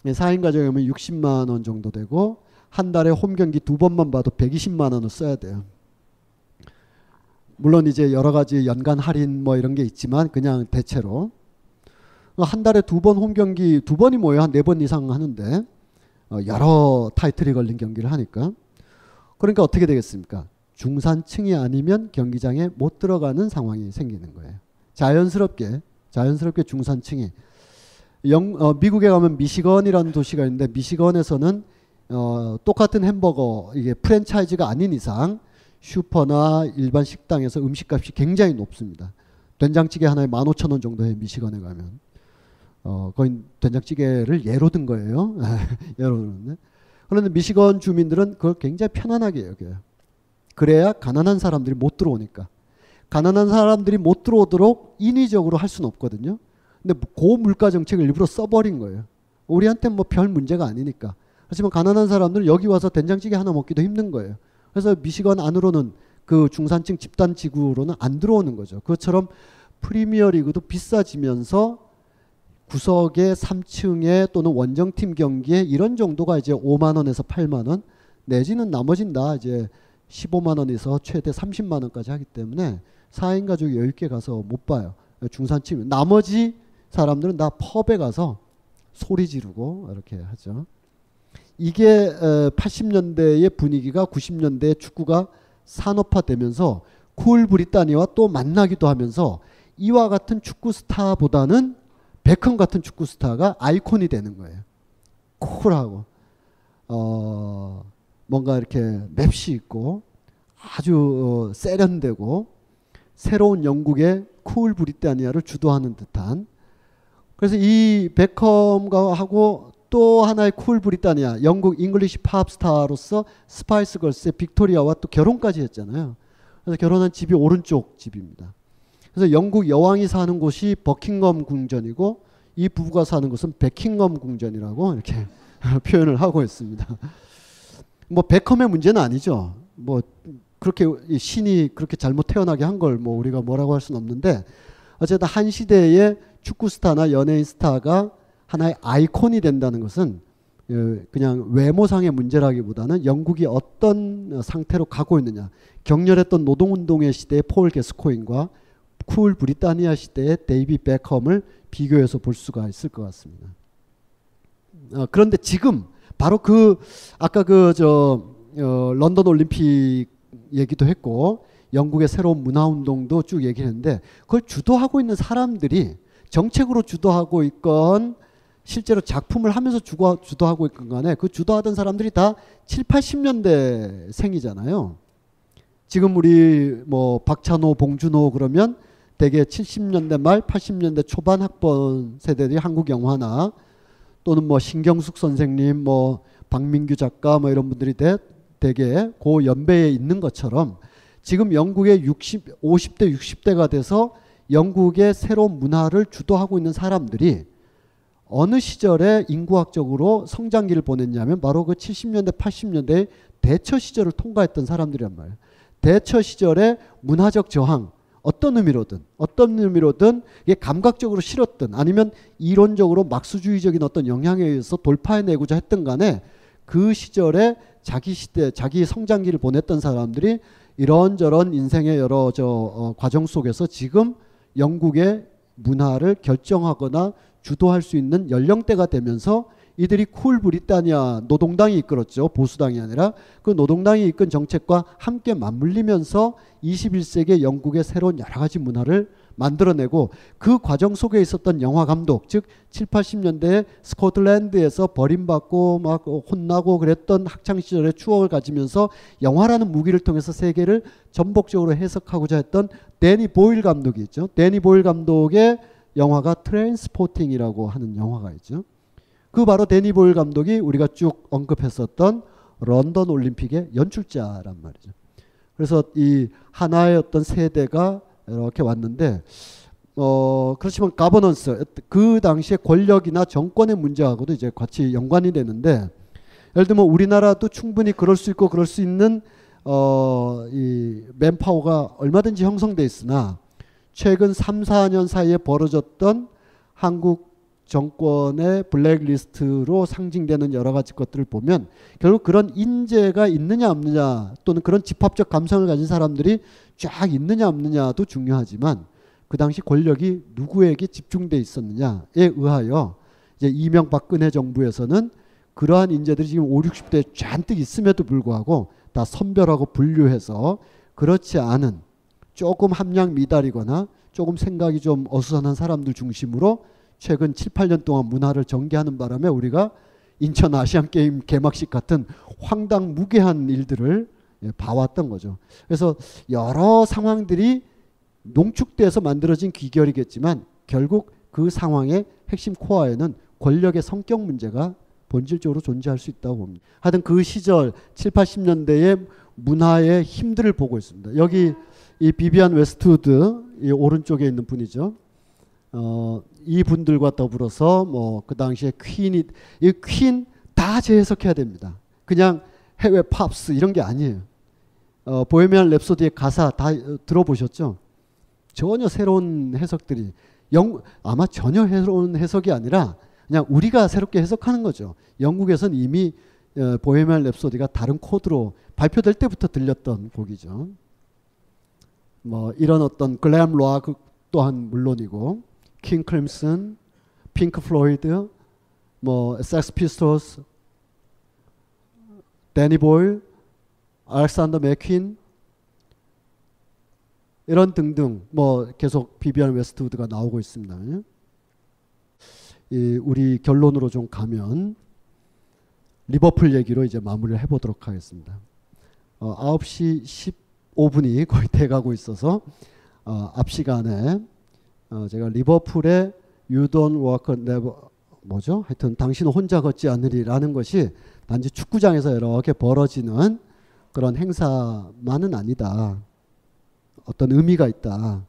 4인 가정이면 60만 원 정도 되고 한 달에 홈 경기 2번만 봐도 120만 원을 써야 돼요. 물론 이제 여러 가지 연간 할인 뭐 이런 게 있지만 그냥 대체로 한 달에 2번 홈 경기 2번이 뭐예요? 한 4번 이상 하는데 여러 타이틀이 걸린 경기를 하니까 그러니까 어떻게 되겠습니까? 중산층이 아니면 경기장에 못 들어가는 상황이 생기는 거예요. 자연스럽게 중산층이 미국에 가면 미시건이라는 도시가 있는데 미시건에서는 똑같은 햄버거 이게 프랜차이즈가 아닌 이상 슈퍼나 일반 식당에서 음식값이 굉장히 높습니다. 된장찌개 하나에 15,000원 정도 해요. 미시건에 가면. 거의 된장찌개를 예로 든 거예요. 예로 드는데. 그런데 미시건 주민들은 그걸 굉장히 편안하게 여겨요. 그래야 가난한 사람들이 못 들어오니까. 가난한 사람들이 못 들어오도록 인위적으로 할 수는 없거든요. 근데 고물가 정책을 일부러 써버린 거예요. 우리한테 뭐 별 문제가 아니니까. 하지만 가난한 사람들은 여기 와서 된장찌개 하나 먹기도 힘든 거예요. 그래서 미시건 안으로는 그 중산층 집단 지구로는 안 들어오는 거죠. 그것처럼 프리미어 리그도 비싸지면서 구석에 3층에 또는 원정팀 경기에 이런 정도가 이제 5만 원에서 8만 원 내지는 나머지는 다 이제 15만 원에서 최대 30만 원까지 하기 때문에 4인 가족이 여유 있게 가서 못 봐요. 중산층 나머지 사람들은 다 펍에 가서 소리 지르고 이렇게 하죠. 이게 80년대의 분위기가 90년대에 축구가 산업화되면서 쿨 브리타니아와 또 만나기도 하면서 이와 같은 축구 스타보다는 베컴 같은 축구 스타가 아이콘이 되는 거예요. 쿨하고 뭔가 이렇게 맵시 있고 아주 세련되고 새로운 영국의 쿨 브리타니아를 주도하는 듯한 그래서 이 베컴과 하고 또 하나의 쿨 브리타니아 영국 잉글리시 팝 스타로서 스파이스 걸스의 빅토리아와 또 결혼까지 했잖아요. 그래서 결혼한 집이 오른쪽 집입니다. 그래서 영국 여왕이 사는 곳이 버킹엄 궁전이고 이 부부가 사는 곳은 베킹엄 궁전이라고 이렇게 표현을 하고 있습니다. 뭐 베컴의 문제는 아니죠. 뭐 그렇게 신이 그렇게 잘못 태어나게 한 걸 뭐 우리가 뭐라고 할 수는 없는데 어쨌든 한 시대의 축구 스타나 연예인 스타가 하나의 아이콘이 된다는 것은 그냥 외모상의 문제라기보다는 영국이 어떤 상태로 가고 있느냐. 격렬했던 노동운동의 시대의 폴 게스코인과 쿨 브리타니아 시대의 데이비 베컴을 비교해서 볼 수가 있을 것 같습니다. 그런데 지금 바로 아까 런던 올림픽 얘기도 했고 영국의 새로운 문화운동도 쭉 얘기했는데 그걸 주도하고 있는 사람들이 정책으로 주도하고 있건 실제로 작품을 하면서 주도하고 있건 간에 그 주도하던 사람들이 다 7, 80년대 생이잖아요. 지금 우리 뭐 박찬호, 봉준호 그러면 대개 70년대 말 80년대 초반 학번 세대들이 한국 영화나 또는 뭐 신경숙 선생님 뭐 박민규 작가 뭐 이런 분들이 대개 그 연배에 있는 것처럼 지금 영국의 50대 60대가 돼서 영국의 새로운 문화를 주도하고 있는 사람들이 어느 시절에 인구학적으로 성장기를 보냈냐면 바로 그 70년대 80년대 대처 시절을 통과했던 사람들이란 말이에요. 대처 시절의 문화적 저항 어떤 의미로든 이게 감각적으로 싫었든 아니면 이론적으로 막수주의적인 어떤 영향에 의해서 돌파해내고자 했던 간에 그 시절에 자기 시대 자기 성장기를 보냈던 사람들이 이런저런 인생의 여러 과정 속에서 지금 영국의 문화를 결정하거나 주도할 수 있는 연령대가 되면서 이들이 쿨 브리타니아 노동당이 이끌었죠. 보수당이 아니라 그 노동당이 이끈 정책과 함께 맞물리면서 21세기의 영국의 새로운 여러 가지 문화를 만들어내고 그 과정 속에 있었던 영화 감독 즉 7, 80년대에 스코틀랜드에서 버림받고 막 혼나고 그랬던 학창시절의 추억을 가지면서 영화라는 무기를 통해서 세계를 전복적으로 해석하고자 했던 데니 보일 감독이 있죠. 데니 보일 감독의 영화가 트레인스포팅이라고 하는 영화가 있죠. 그 바로 데니 보일 감독이 우리가 쭉 언급했었던 런던 올림픽의 연출자란 말이죠. 그래서 이 하나의 어떤 세대가 이렇게 왔는데 그렇지만 가버넌스 그 당시에 권력이나 정권의 문제하고도 이제 같이 연관이 되는데 예를 들면 우리나라도 충분히 그럴 수 있고 그럴 수 있는 이 맨파워가 얼마든지 형성돼 있으나 최근 3, 4년 사이에 벌어졌던 한국 정권의 블랙리스트로 상징되는 여러 가지 것들을 보면 결국 그런 인재가 있느냐 없느냐 또는 그런 집합적 감성을 가진 사람들이 쫙 있느냐 없느냐도 중요하지만 그 당시 권력이 누구에게 집중돼 있었느냐에 의하여 이제 이명박근혜 정부에서는 그러한 인재들이 지금 5, 60대에 잔뜩 있음에도 불구하고 다 선별하고 분류해서 그렇지 않은 조금 함량 미달이거나 조금 생각이 좀 어수선한 사람들 중심으로 최근 7, 8년 동안 문화를 전개하는 바람에 우리가 인천 아시안게임 개막식 같은 황당무계한 일들을 봐왔던 거죠. 그래서 여러 상황들이 농축돼서 만들어진 귀결이겠지만 결국 그 상황의 핵심 코어에는 권력의 성격 문제가 본질적으로 존재할 수 있다고 봅니다. 하여튼 그 시절 7, 80년대의 문화의 힘들을 보고 있습니다. 여기 이 비비안 웨스트우드 이 오른쪽에 있는 분이죠. 이 분들과 더불어서 뭐 그 당시에 퀸이 이 퀸 다 재해석해야 됩니다. 그냥 해외 팝스 이런 게 아니에요. 보헤미안 랩소디의 가사 다 들어보셨죠? 전혀 새로운 해석들이 아마 전혀 새로운 해석이 아니라 그냥 우리가 새롭게 해석하는 거죠. 영국에서는 이미 보헤미안 랩소디가 다른 코드로 발표될 때부터 들렸던 곡이죠. 뭐 이런 어떤 글램 락 또한 물론이고 킹 크림슨, 핑크 플로이드, 뭐 섹스 피스톨스, 데니 보일, 알렉산더 맥퀸 이런 등등 뭐 계속 비비안 웨스트우드가 나오고 있습니다. 우리 결론으로 좀 가면 리버풀 얘기로 이제 마무리를 해보도록 하겠습니다. 9시 15분이 거의 돼가고 있어서 앞 시간에 제가 리버풀의 You Don't Walk Never 뭐죠? 하여튼 당신은 혼자 걷지 않으리라는 것이 단지 축구장에서 이렇게 벌어지는 그런 행사만은 아니다. 어떤 의미가 있다.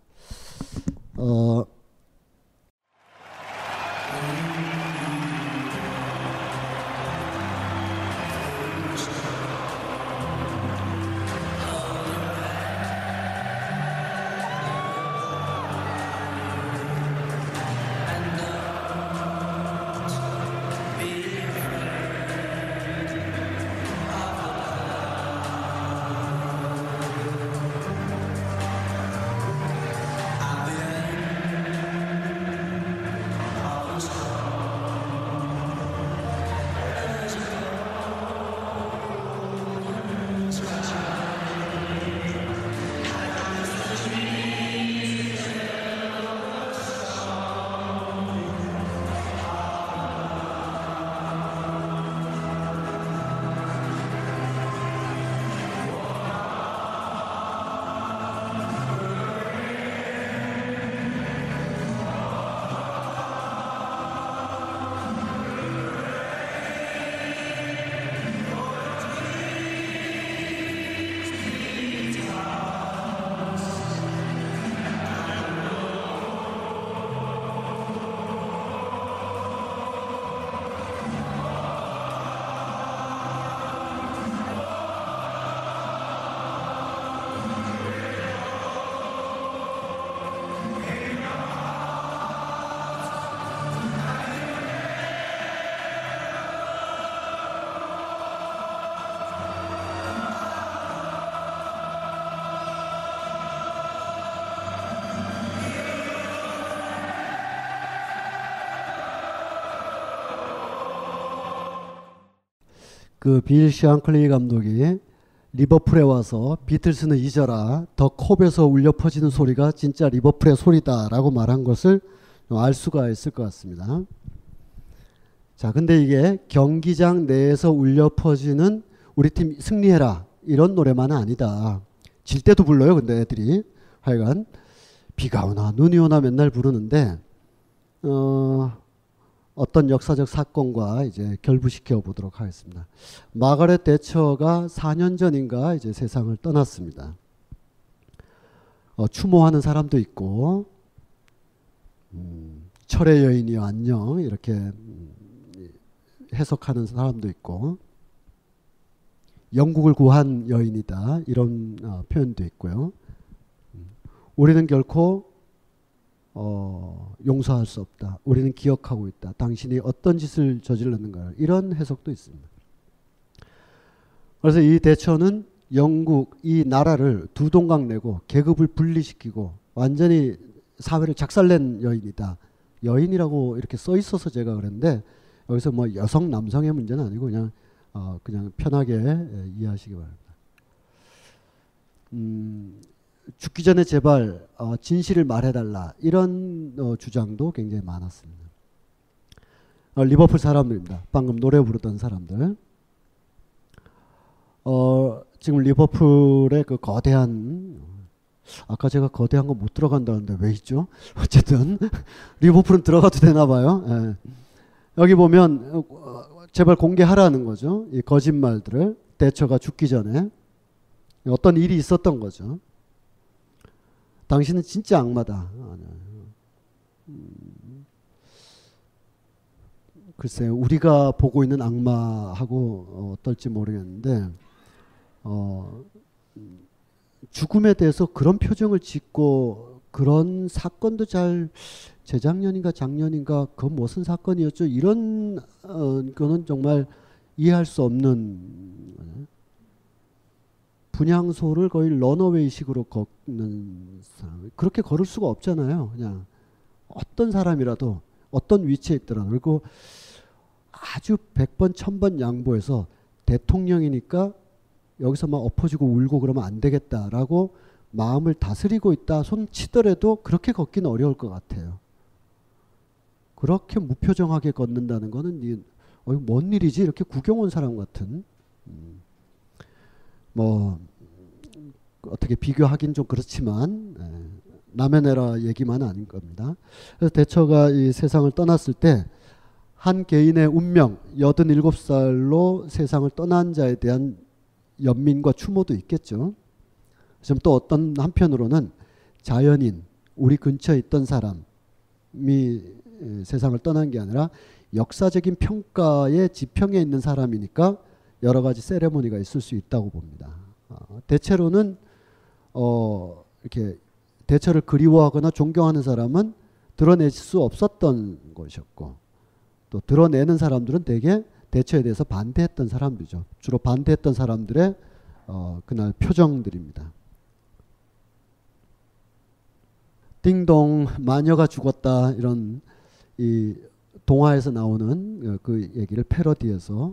그 빌 샹클리 감독이 리버풀에 와서 비틀스는 잊어라, 더 컵에서 울려 퍼지는 소리가 진짜 리버풀의 소리다라고 말한 것을 알 수가 있을 것 같습니다. 자, 근데 이게 경기장 내에서 울려 퍼지는 우리 팀 승리해라 이런 노래만은 아니다. 질 때도 불러요. 근데 애들이 하여간 비가 오나 눈이 오나 맨날 부르는데 어떤 역사적 사건과 이제 결부시켜 보도록 하겠습니다. 마가렛 대처가 4년 전인가 이제 세상을 떠났습니다. 추모하는 사람도 있고 철의 여인이여 안녕 이렇게 해석하는 사람도 있고 영국을 구한 여인이다 이런 표현도 있고요. 우리는 결코 용서할 수 없다. 우리는 기억하고 있다. 당신이 어떤 짓을 저질렀는가. 이런 해석도 있습니다. 그래서 이 대처는 영국 이 나라를 두 동강 내고 계급을 분리시키고 완전히 사회를 작살낸 여인이다. 여인이라고 이렇게 써 있어서 제가 그랬는데 여기서 뭐 여성 남성의 문제는 아니고 그냥 편하게 이해하시기 바랍니다. 죽기 전에 제발 진실을 말해달라 이런 주장도 굉장히 많았습니다. 리버풀 사람들입니다. 방금 노래 부르던 사람들. 지금 리버풀의 그 거대한 아까 제가 거대한 거 못 들어간다는데 왜 있죠? 어쨌든 리버풀은 들어가도 되나 봐요. 예. 여기 보면 제발 공개하라는 거죠. 이 거짓말들을 대처가 죽기 전에 어떤 일이 있었던 거죠. 당신은 진짜 악마다. 글쎄요. 우리가 보고 있는 악마하고 어떨지 모르겠는데 죽음에 대해서 그런 표정을 짓고 그런 사건도 잘 재작년인가 작년인가 그 무슨 사건이었죠. 이런 거는 정말 이해할 수 없는 분향소를 거의 런어웨이식으로 걷는 사람. 그렇게 걸을 수가 없잖아요. 그냥 어떤 사람이라도 어떤 위치에 있더라도. 그리고 아주 100번 1000번 양보해서 대통령이니까 여기서 막 엎어지고 울고 그러면 안 되겠다라고 마음을 다스리고 있다 손 치더라도 그렇게 걷기는 어려울 것 같아요. 그렇게 무표정하게 걷는다는 거는 뭔 일이지 이렇게 구경 온 사람 같은 뭐 어떻게 비교하긴 좀 그렇지만 남의 나라 얘기만 아닌 겁니다. 그래서 대처가 이 세상을 떠났을 때 한 개인의 운명 87살로 세상을 떠난 자에 대한 연민과 추모도 있겠죠. 지금 또 어떤 한편으로는 자연인 우리 근처에 있던 사람이 세상을 떠난 게 아니라 역사적인 평가의 지평에 있는 사람이니까 여러 가지 세레모니가 있을 수 있다고 봅니다. 대체로는 이렇게 대처를 그리워하거나 존경하는 사람은 드러낼 수 없었던 것이었고 또 드러내는 사람들은 대개 대처에 대해서 반대했던 사람들이죠. 주로 반대했던 사람들의 그날 표정들입니다. 띵동 마녀가 죽었다 이런 이 동화에서 나오는 그 얘기를 패러디해서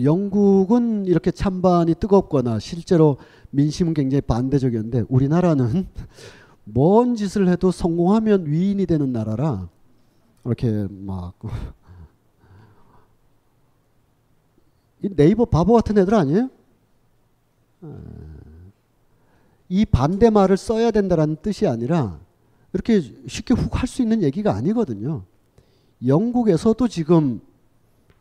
영국은 이렇게 찬반이 뜨겁거나 실제로 민심은 굉장히 반대적이었는데 우리나라는 뭔 짓을 해도 성공하면 위인이 되는 나라라 이렇게 막 이 네이버 바보 같은 애들 아니에요? 이 반대말을 써야 된다라는 뜻이 아니라 이렇게 쉽게 훅 할 수 있는 얘기가 아니거든요. 영국에서도 지금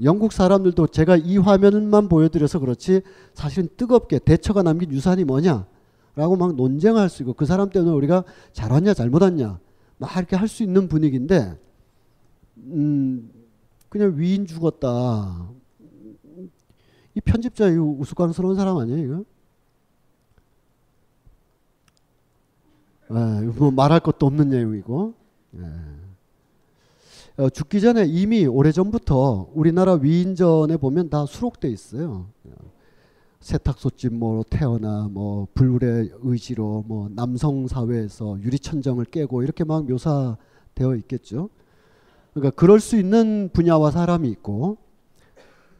영국 사람들도 제가 이 화면만 보여드려서 그렇지 사실은 뜨겁게 대처가 남긴 유산이 뭐냐라고 막 논쟁할 수 있고 그 사람 때문에 우리가 잘왔냐 잘못왔냐 막 이렇게 할 수 있는 분위기인데 그냥 위인 죽었다. 이 편집자 이 우스꽝스러운 사람 아니에요 이거? 뭐 말할 것도 없는 내용이고 죽기 전에 이미 오래전부터 우리나라 위인전에 보면 다 수록돼 있어요. 세탁소집 뭐 태어나 뭐 불굴의 의지로 뭐 남성 사회에서 유리천정을 깨고 이렇게 막 묘사되어 있겠죠. 그러니까 그럴 수 있는 분야와 사람이 있고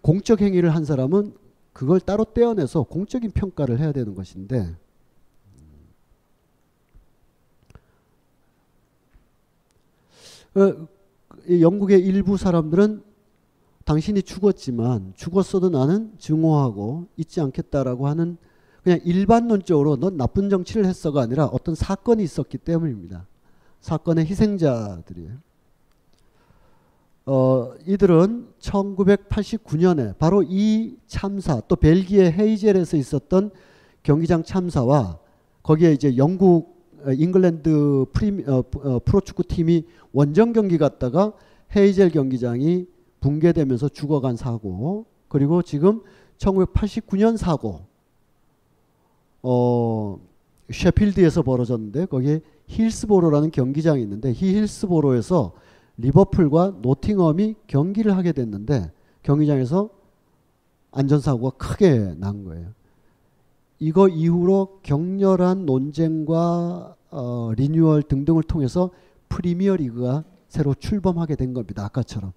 공적 행위를 한 사람은 그걸 따로 떼어내서 공적인 평가를 해야 되는 것인데 영국의 일부 사람들은 당신이 죽었지만 죽었어도 나는 증오하고 잊지 않겠다라고 하는 그냥 일반론적으로 넌 나쁜 정치를 했어가 아니라 어떤 사건이 있었기 때문입니다. 사건의 희생자들이에요. 이들은 1989년에 바로 이 참사 또 벨기에 헤이젤에서 있었던 경기장 참사와 거기에 이제 영국 잉글랜드 프로축구 팀이 원정 경기 갔다가 헤이젤 경기장이 붕괴되면서 죽어간 사고 그리고 지금 1989년 사고 셰필드에서 벌어졌는데 거기에 힐스보로라는 경기장이 있는데 이 힐스보로에서 리버풀과 노팅엄이 경기를 하게 됐는데 경기장에서 안전사고가 크게 난 거예요. 이거 이후로 격렬한 논쟁과 리뉴얼 등등을 통해서 프리미어 리그가 새로 출범하게 된 겁니다. 아까처럼.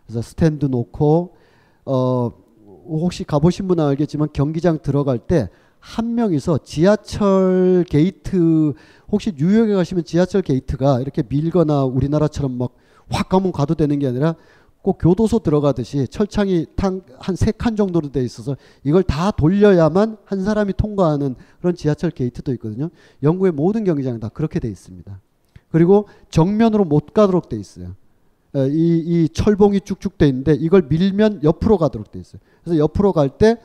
그래서 스탠드 놓고 혹시 가보신 분은 알겠지만 경기장 들어갈 때 한 명이서 지하철 게이트, 혹시 뉴욕에 가시면 지하철 게이트가 이렇게 밀거나 우리나라처럼 막 확 가면 가도 되는 게 아니라 꼭 교도소 들어가듯이 철창이 한 3칸 정도로 돼 있어서 이걸 다 돌려야만 한 사람이 통과하는 그런 지하철 게이트도 있거든요. 영국의 모든 경기장은 다 그렇게 돼 있습니다. 그리고 정면으로 못 가도록 돼 있어요. 이 철봉이 쭉쭉 돼 있는데 이걸 밀면 옆으로 가도록 돼 있어요. 그래서 옆으로 갈 때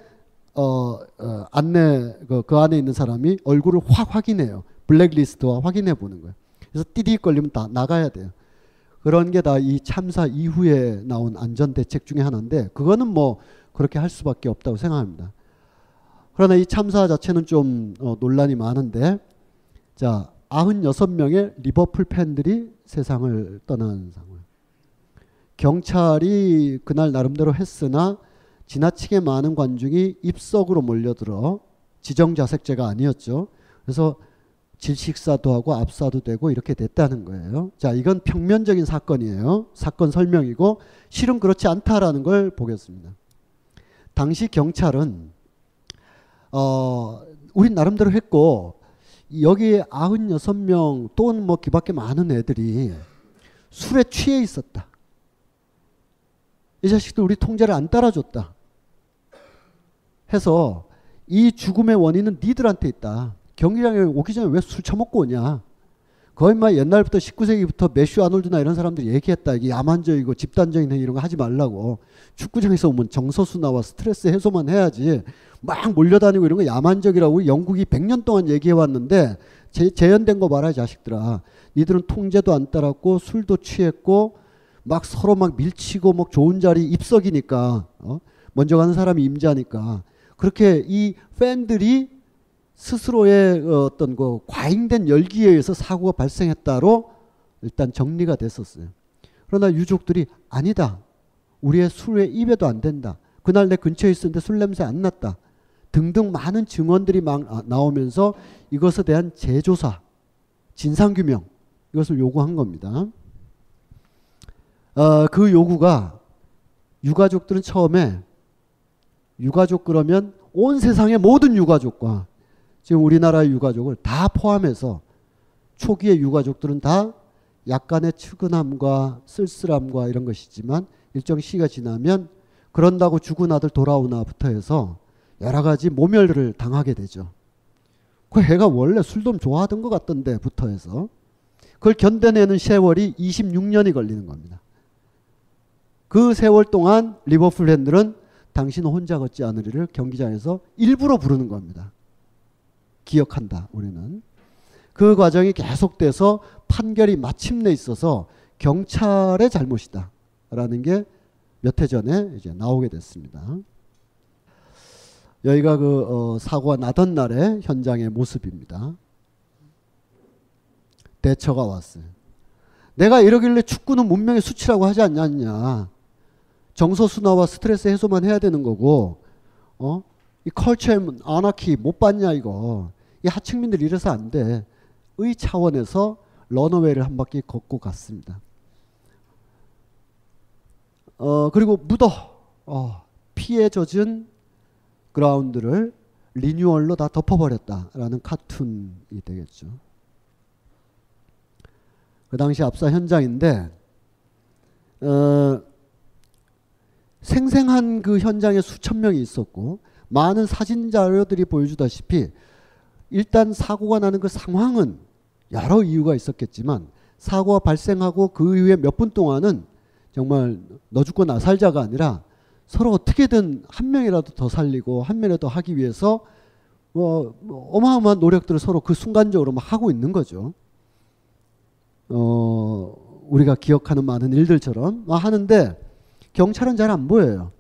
안내 그 안에 있는 사람이 얼굴을 확 확인해요. 블랙리스트와 확인해 보는 거예요. 그래서 띠디 걸리면 다 나가야 돼요. 그런 게 다 이 참사 이후에 나온 안전대책 중에 하나인데 그거는 뭐 그렇게 할 수밖에 없다고 생각합니다. 그러나 이 참사 자체는 좀 논란이 많은데 자 96명의 리버풀 팬들이 세상을 떠나는 상황. 경찰이 그날 나름대로 했으나 지나치게 많은 관중이 입석으로 몰려들어 지정자색제가 아니었죠. 그래서 질식사도 하고 압사도 되고 이렇게 됐다는 거예요. 자, 이건 평면적인 사건이에요. 사건 설명이고 실은 그렇지 않다라는 걸 보겠습니다. 당시 경찰은 우린 나름대로 했고 여기 96명 또는 뭐 그밖에 많은 애들이 술에 취해 있었다. 이 자식들 우리 통제를 안 따라줬다. 해서 이 죽음의 원인은 니들한테 있다. 경기장에 오기 전에 왜 술 처먹고 오냐. 거의 막 옛날부터 19세기부터 매슈 아놀드나 이런 사람들이 얘기했다. 이게 야만적이고 집단적인 행위 이런 거 하지 말라고. 축구장에서 오면 정서수 나와 스트레스 해소만 해야지. 막 몰려다니고 이런 거 야만적이라고 영국이 100년 동안 얘기해왔는데 재현된 거 봐라 이 자식들아. 니들은 통제도 안 따랐고 술도 취했고 막 서로 막 밀치고 막 좋은 자리 입석이니까 먼저 가는 사람이 임자니까 그렇게 이 팬들이 스스로의 어떤 그 과잉된 열기에 의해서 사고가 발생했다로 일단 정리가 됐었어요. 그러나 유족들이 아니다. 우리의 술에 입에도 안 된다. 그날 내 근처에 있었는데 술 냄새 안 났다. 등등 많은 증언들이 막 나오면서 이것에 대한 재조사, 진상규명 이것을 요구한 겁니다. 그 요구가 유가족들은 처음에 유가족 그러면 온 세상의 모든 유가족과 지금 우리나라의 유가족을 다 포함해서 초기의 유가족들은 다 약간의 측은함과 쓸쓸함과 이런 것이지만 일정 시기가 지나면 그런다고 죽은 아들 돌아오나부터 해서 여러 가지 모멸을 당하게 되죠. 그 애가 원래 술 좀 좋아하던 것 같던데 부터 해서 그걸 견뎌내는 세월이 26년이 걸리는 겁니다. 그 세월 동안 리버풀 팬들은 당신은 혼자 걷지 않으리를 경기장에서 일부러 부르는 겁니다. 기억한다 우리는. 그 과정이 계속돼서 판결이 마침내 있어서 경찰의 잘못이다 라는 게 몇 해 전에 이제 나오게 됐습니다. 여기가 그 사고가 나던 날의 현장의 모습입니다. 대처가 왔어요. 내가 이러길래 축구는 문명의 수치라고 하지 않냐. 정서순화와 스트레스 해소만 해야 되는 거고 이 컬처 아나키 못 봤냐 이거. 이 하층민들 이래서 안 돼. 의 차원에서 런어웨이를 한 바퀴 걷고 갔습니다. 그리고 피에 젖은 그라운드를 리뉴얼로 다 덮어버렸다라는 카툰이 되겠죠. 그 당시 압사 현장인데 생생한 그 현장에 수천 명이 있었고 많은 사진 자료들이 보여주다시피 일단 사고가 나는 그 상황은 여러 이유가 있었겠지만 사고가 발생하고 그 이후에 몇 분 동안은 정말 너 죽고 나 살자가 아니라 서로 어떻게든 한 명이라도 더 살리고 한 명이라도 하기 위해서 어마어마한 노력들을 서로 그 순간적으로 막 하고 있는 거죠. 우리가 기억하는 많은 일들처럼 하는데 경찰은 잘 안 보여요.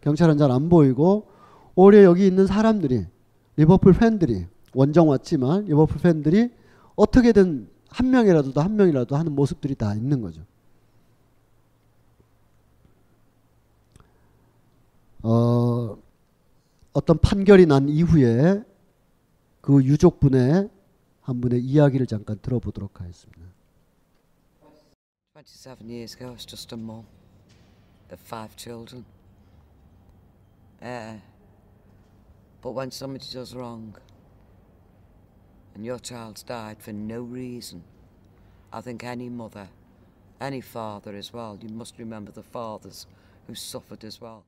경찰은 잘 안 보이고 오히려 여기 있는 사람들이 리버풀 팬들이 원정 왔지만 리버풀 팬들이 어떻게든 한 명이라도 하는 모습들이 다 있는 거죠. 어떤 판결이 난 이후에 그 유족분의 한 분의 이야기를 잠깐 들어보도록 하겠습니다. 27 years ago, I was just a mum of 5 children. But when somebody does wrong, and your child's died for no reason, I think any mother, any father as well, you must remember the fathers who suffered as well.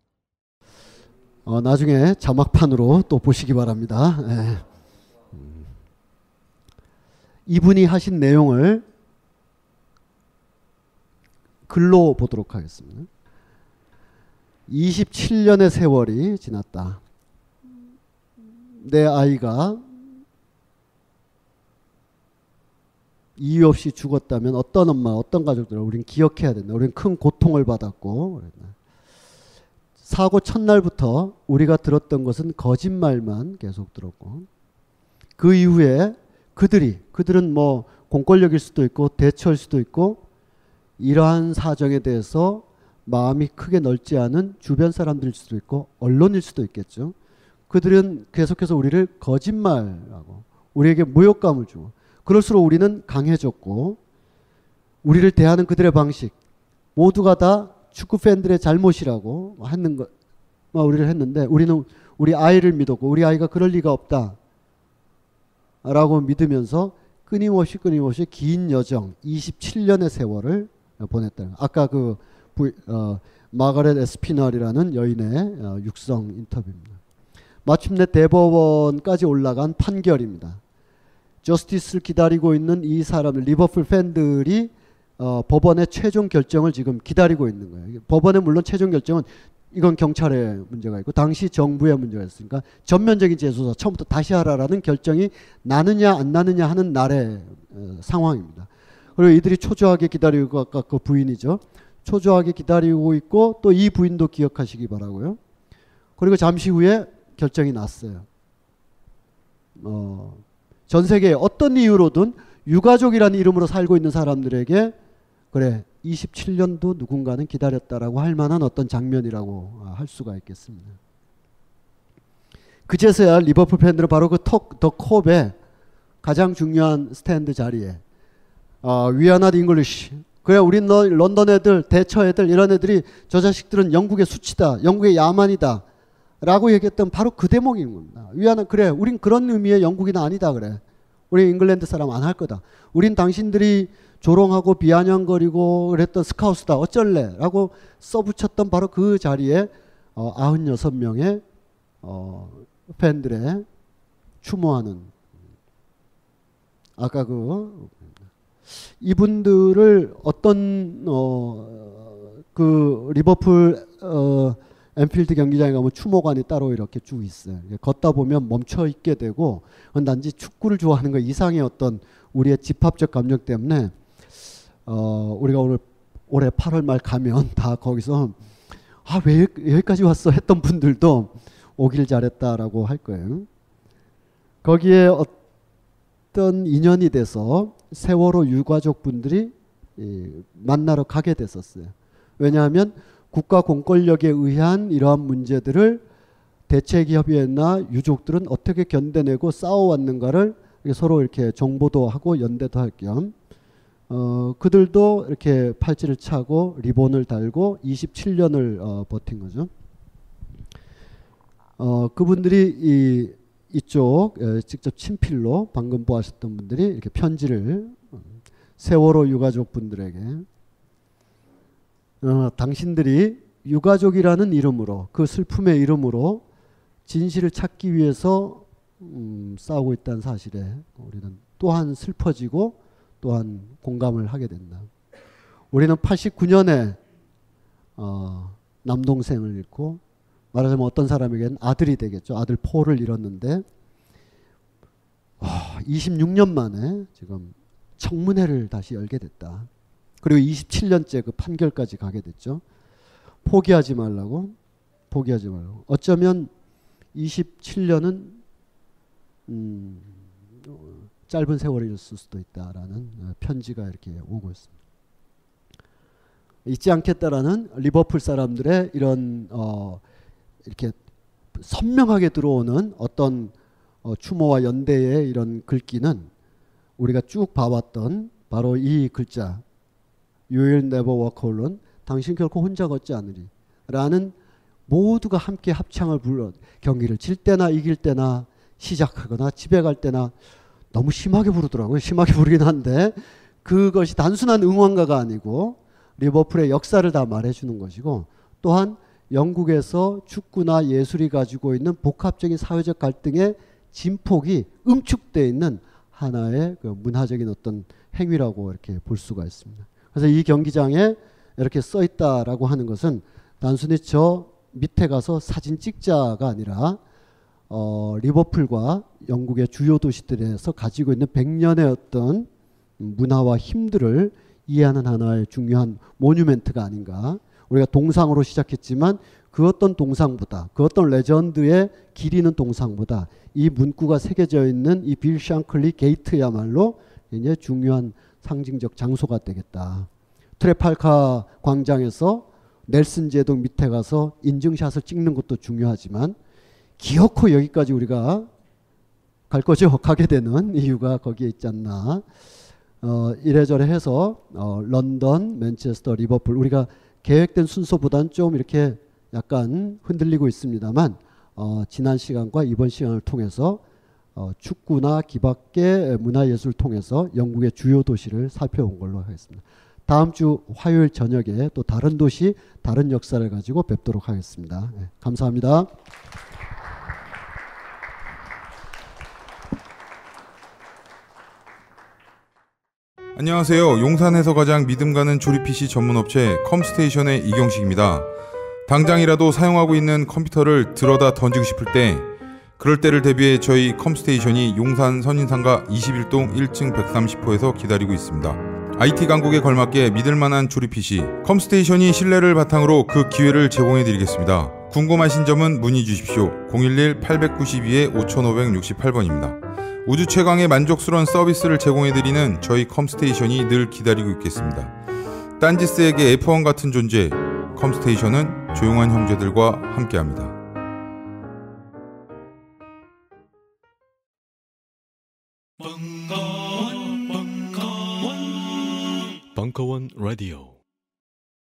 나중에 자막판으로 또 보시기 바랍니다. 이분이 하신 내용을 글로 보도록 하겠습니다. 27년의 세월이 지났다. 내 아이가 이유 없이 죽었다면 어떤 엄마, 어떤 가족들을 우리는 기억해야 된다. 우리는 큰 고통을 받았고, 사고 첫날부터 우리가 들었던 것은 거짓말만 계속 들었고, 그 이후에 그들은 뭐 공권력일 수도 있고 대처일 수도 있고 이러한 사정에 대해서 마음이 크게 넓지 않은 주변 사람들일 수도 있고 언론일 수도 있겠죠. 그들은 계속해서 우리를 거짓말하고 우리에게 모욕감을 주고, 그럴수록 우리는 강해졌고, 우리를 대하는 그들의 방식 모두가 다 축구 팬들의 잘못이라고 하는 거, 우리를 했는데, 우리는 우리 아이를 믿었고 우리 아이가 그럴 리가 없다 라고 믿으면서 끊임없이 긴 여정 27년의 세월을 보냈다. 아까 그 마가렛 에스피널이라는 여인의 육성 인터뷰입니다. 마침내 대법원까지 올라간 판결입니다. 저스티스를 기다리고 있는 이 사람들, 리버풀 팬들이 법원의 최종 결정을 지금 기다리고 있는 거예요. 법원의 물론 최종 결정은 이건 경찰의 문제가 있고 당시 정부의 문제가 있으니까 전면적인 재수사 처음부터 다시 하라라는 결정이 나느냐 안 나느냐 하는 날의 상황입니다. 그리고 이들이 초조하게 기다리고, 아까 그 부인이죠. 초조하게 기다리고 있고 또 이 부인도 기억하시기 바라고요. 그리고 잠시 후에 결정이 났어요. 전 세계에 어떤 이유로든 유가족이라는 이름으로 살고 있는 사람들에게 그래 27년도 누군가는 기다렸다라고 할 만한 어떤 장면이라고 할 수가 있겠습니다. 그제서야 리버풀 팬들은 바로 그 더 컵의 가장 중요한 스탠드 자리에 We are not English. 그래 우린 런던 애들, 대처 애들 이런 애들이 저 자식들은 영국의 수치다. 영국의 야만이다. 라고 얘기했던 바로 그 대목인 겁니다. 그래 우린 그런 의미의 영국인은 아니다. 그래. 우리 잉글랜드 사람 안 할 거다. 우린 당신들이 조롱하고 비아냥거리고 그랬던 스카우스다. 어쩔래? 라고 써붙였던 바로 그 자리에 96명의 팬들의 추모하는 아까 이분들을 어떤 그 리버풀 엠필드 경기장에 가면 추모관이 따로 이렇게 쭉 있어요. 걷다 보면 멈춰 있게 되고, 그건 단지 축구를 좋아하는 거 이상의 어떤 우리의 집합적 감정 때문에 우리가 올해 8월 말 가면 다 거기서 왜 여기까지 왔어 했던 분들도 오길 잘했다라고 할 거예요. 거기에 어떤 인연이 돼서 세월호 유가족 분들이 만나러 가게 됐었어요. 왜냐하면 국가 공권력에 의한 이러한 문제들을 대책협의회나 유족들은 어떻게 견뎌내고 싸워왔는가를 서로 이렇게 정보도 하고 연대도 할 겸 그들도 이렇게 팔찌를 차고 리본을 달고 27년을 버틴 거죠. 그분들이 이쪽 직접 친필로 방금 보았었던 분들이 이렇게 편지를 세월호 유가족 분들에게 당신들이 유가족이라는 이름으로 그 슬픔의 이름으로 진실을 찾기 위해서 싸우고 있다는 사실에 우리는 또한 슬퍼지고 또한 공감을 하게 된다. 우리는 89년에 남동생을 잃고 말하자면 어떤 사람에게는 아들이 되겠죠. 아들 폴을 잃었는데 26년 만에 지금 청문회를 다시 열게 됐다. 그리고 27년째 그 판결까지 가게 됐죠. 포기하지 말라고. 어쩌면 27년은 짧은 세월이었을 수도 있다라는 편지가 이렇게 오고 있습니다. 잊지 않겠다라는 리버풀 사람들의 이런 이렇게 선명하게 들어오는 어떤 추모와 연대의 이런 글귀는 우리가 쭉 봐왔던 바로 이 글자 You will never walk alone, 당신 결코 혼자 걷지 않으리 라는 모두가 함께 합창을 불러 경기를 질 때나 이길 때나 시작하거나 집에 갈 때나 너무 심하게 부르더라고요. 심하게 부르긴 한데 그것이 단순한 응원가가 아니고 리버풀의 역사를 다 말해주는 것이고 또한 영국에서 축구나 예술이 가지고 있는 복합적인 사회적 갈등의 진폭이 응축되어 있는 하나의 그 문화적인 어떤 행위라고 이렇게 볼 수가 있습니다. 그래서 이 경기장에 이렇게 써 있다라고 하는 것은 단순히 저 밑에 가서 사진 찍자가 아니라 리버풀과 영국의 주요 도시들에서 가지고 있는 100년의 어떤 문화와 힘들을 이해하는 하나의 중요한 모뉴멘트가 아닌가. 우리가 동상으로 시작했지만 그 어떤 동상보다 그 어떤 레전드의 길 있는 동상보다 이 문구가 새겨져 있는 이 빌 샹클리 게이트야말로 굉장히 중요한 상징적 장소가 되겠다. 트레팔카 광장에서 넬슨 제독 밑에 가서 인증샷을 찍는 것도 중요하지만 기어코 여기까지 우리가 갈 거죠. 가게 되는 이유가 거기에 있지 않나. 이래저래 해서 런던, 맨체스터, 리버풀 우리가 계획된 순서보다는 좀 이렇게 약간 흔들리고 있습니다만 지난 시간과 이번 시간을 통해서 축구나 기밖의 문화예술을 통해서 영국의 주요 도시를 살펴본 걸로 하겠습니다. 다음 주 화요일 저녁에 또 다른 도시, 다른 역사를 가지고 뵙도록 하겠습니다. 네, 감사합니다. 안녕하세요. 용산에서 가장 믿음 가는 조립 PC 전문 업체 컴스테이션의 이경식입니다. 당장이라도 사용하고 있는 컴퓨터를 들어다 던지고 싶을 때 그럴 때를 대비해 저희 컴스테이션이 용산 선인상가 21동 1층 130호에서 기다리고 있습니다. IT 강국에 걸맞게 믿을만한 조립 PC 컴스테이션이 신뢰를 바탕으로 그 기회를 제공해드리겠습니다. 궁금하신 점은 문의 주십시오. 011-892-5568번입니다. 우주 최강의 만족스러운 서비스를 제공해드리는 저희 컴스테이션이 늘 기다리고 있겠습니다. 딴지스에게 F1 같은 존재, 컴스테이션은 조용한 형제들과 함께합니다. 벙커원 라디오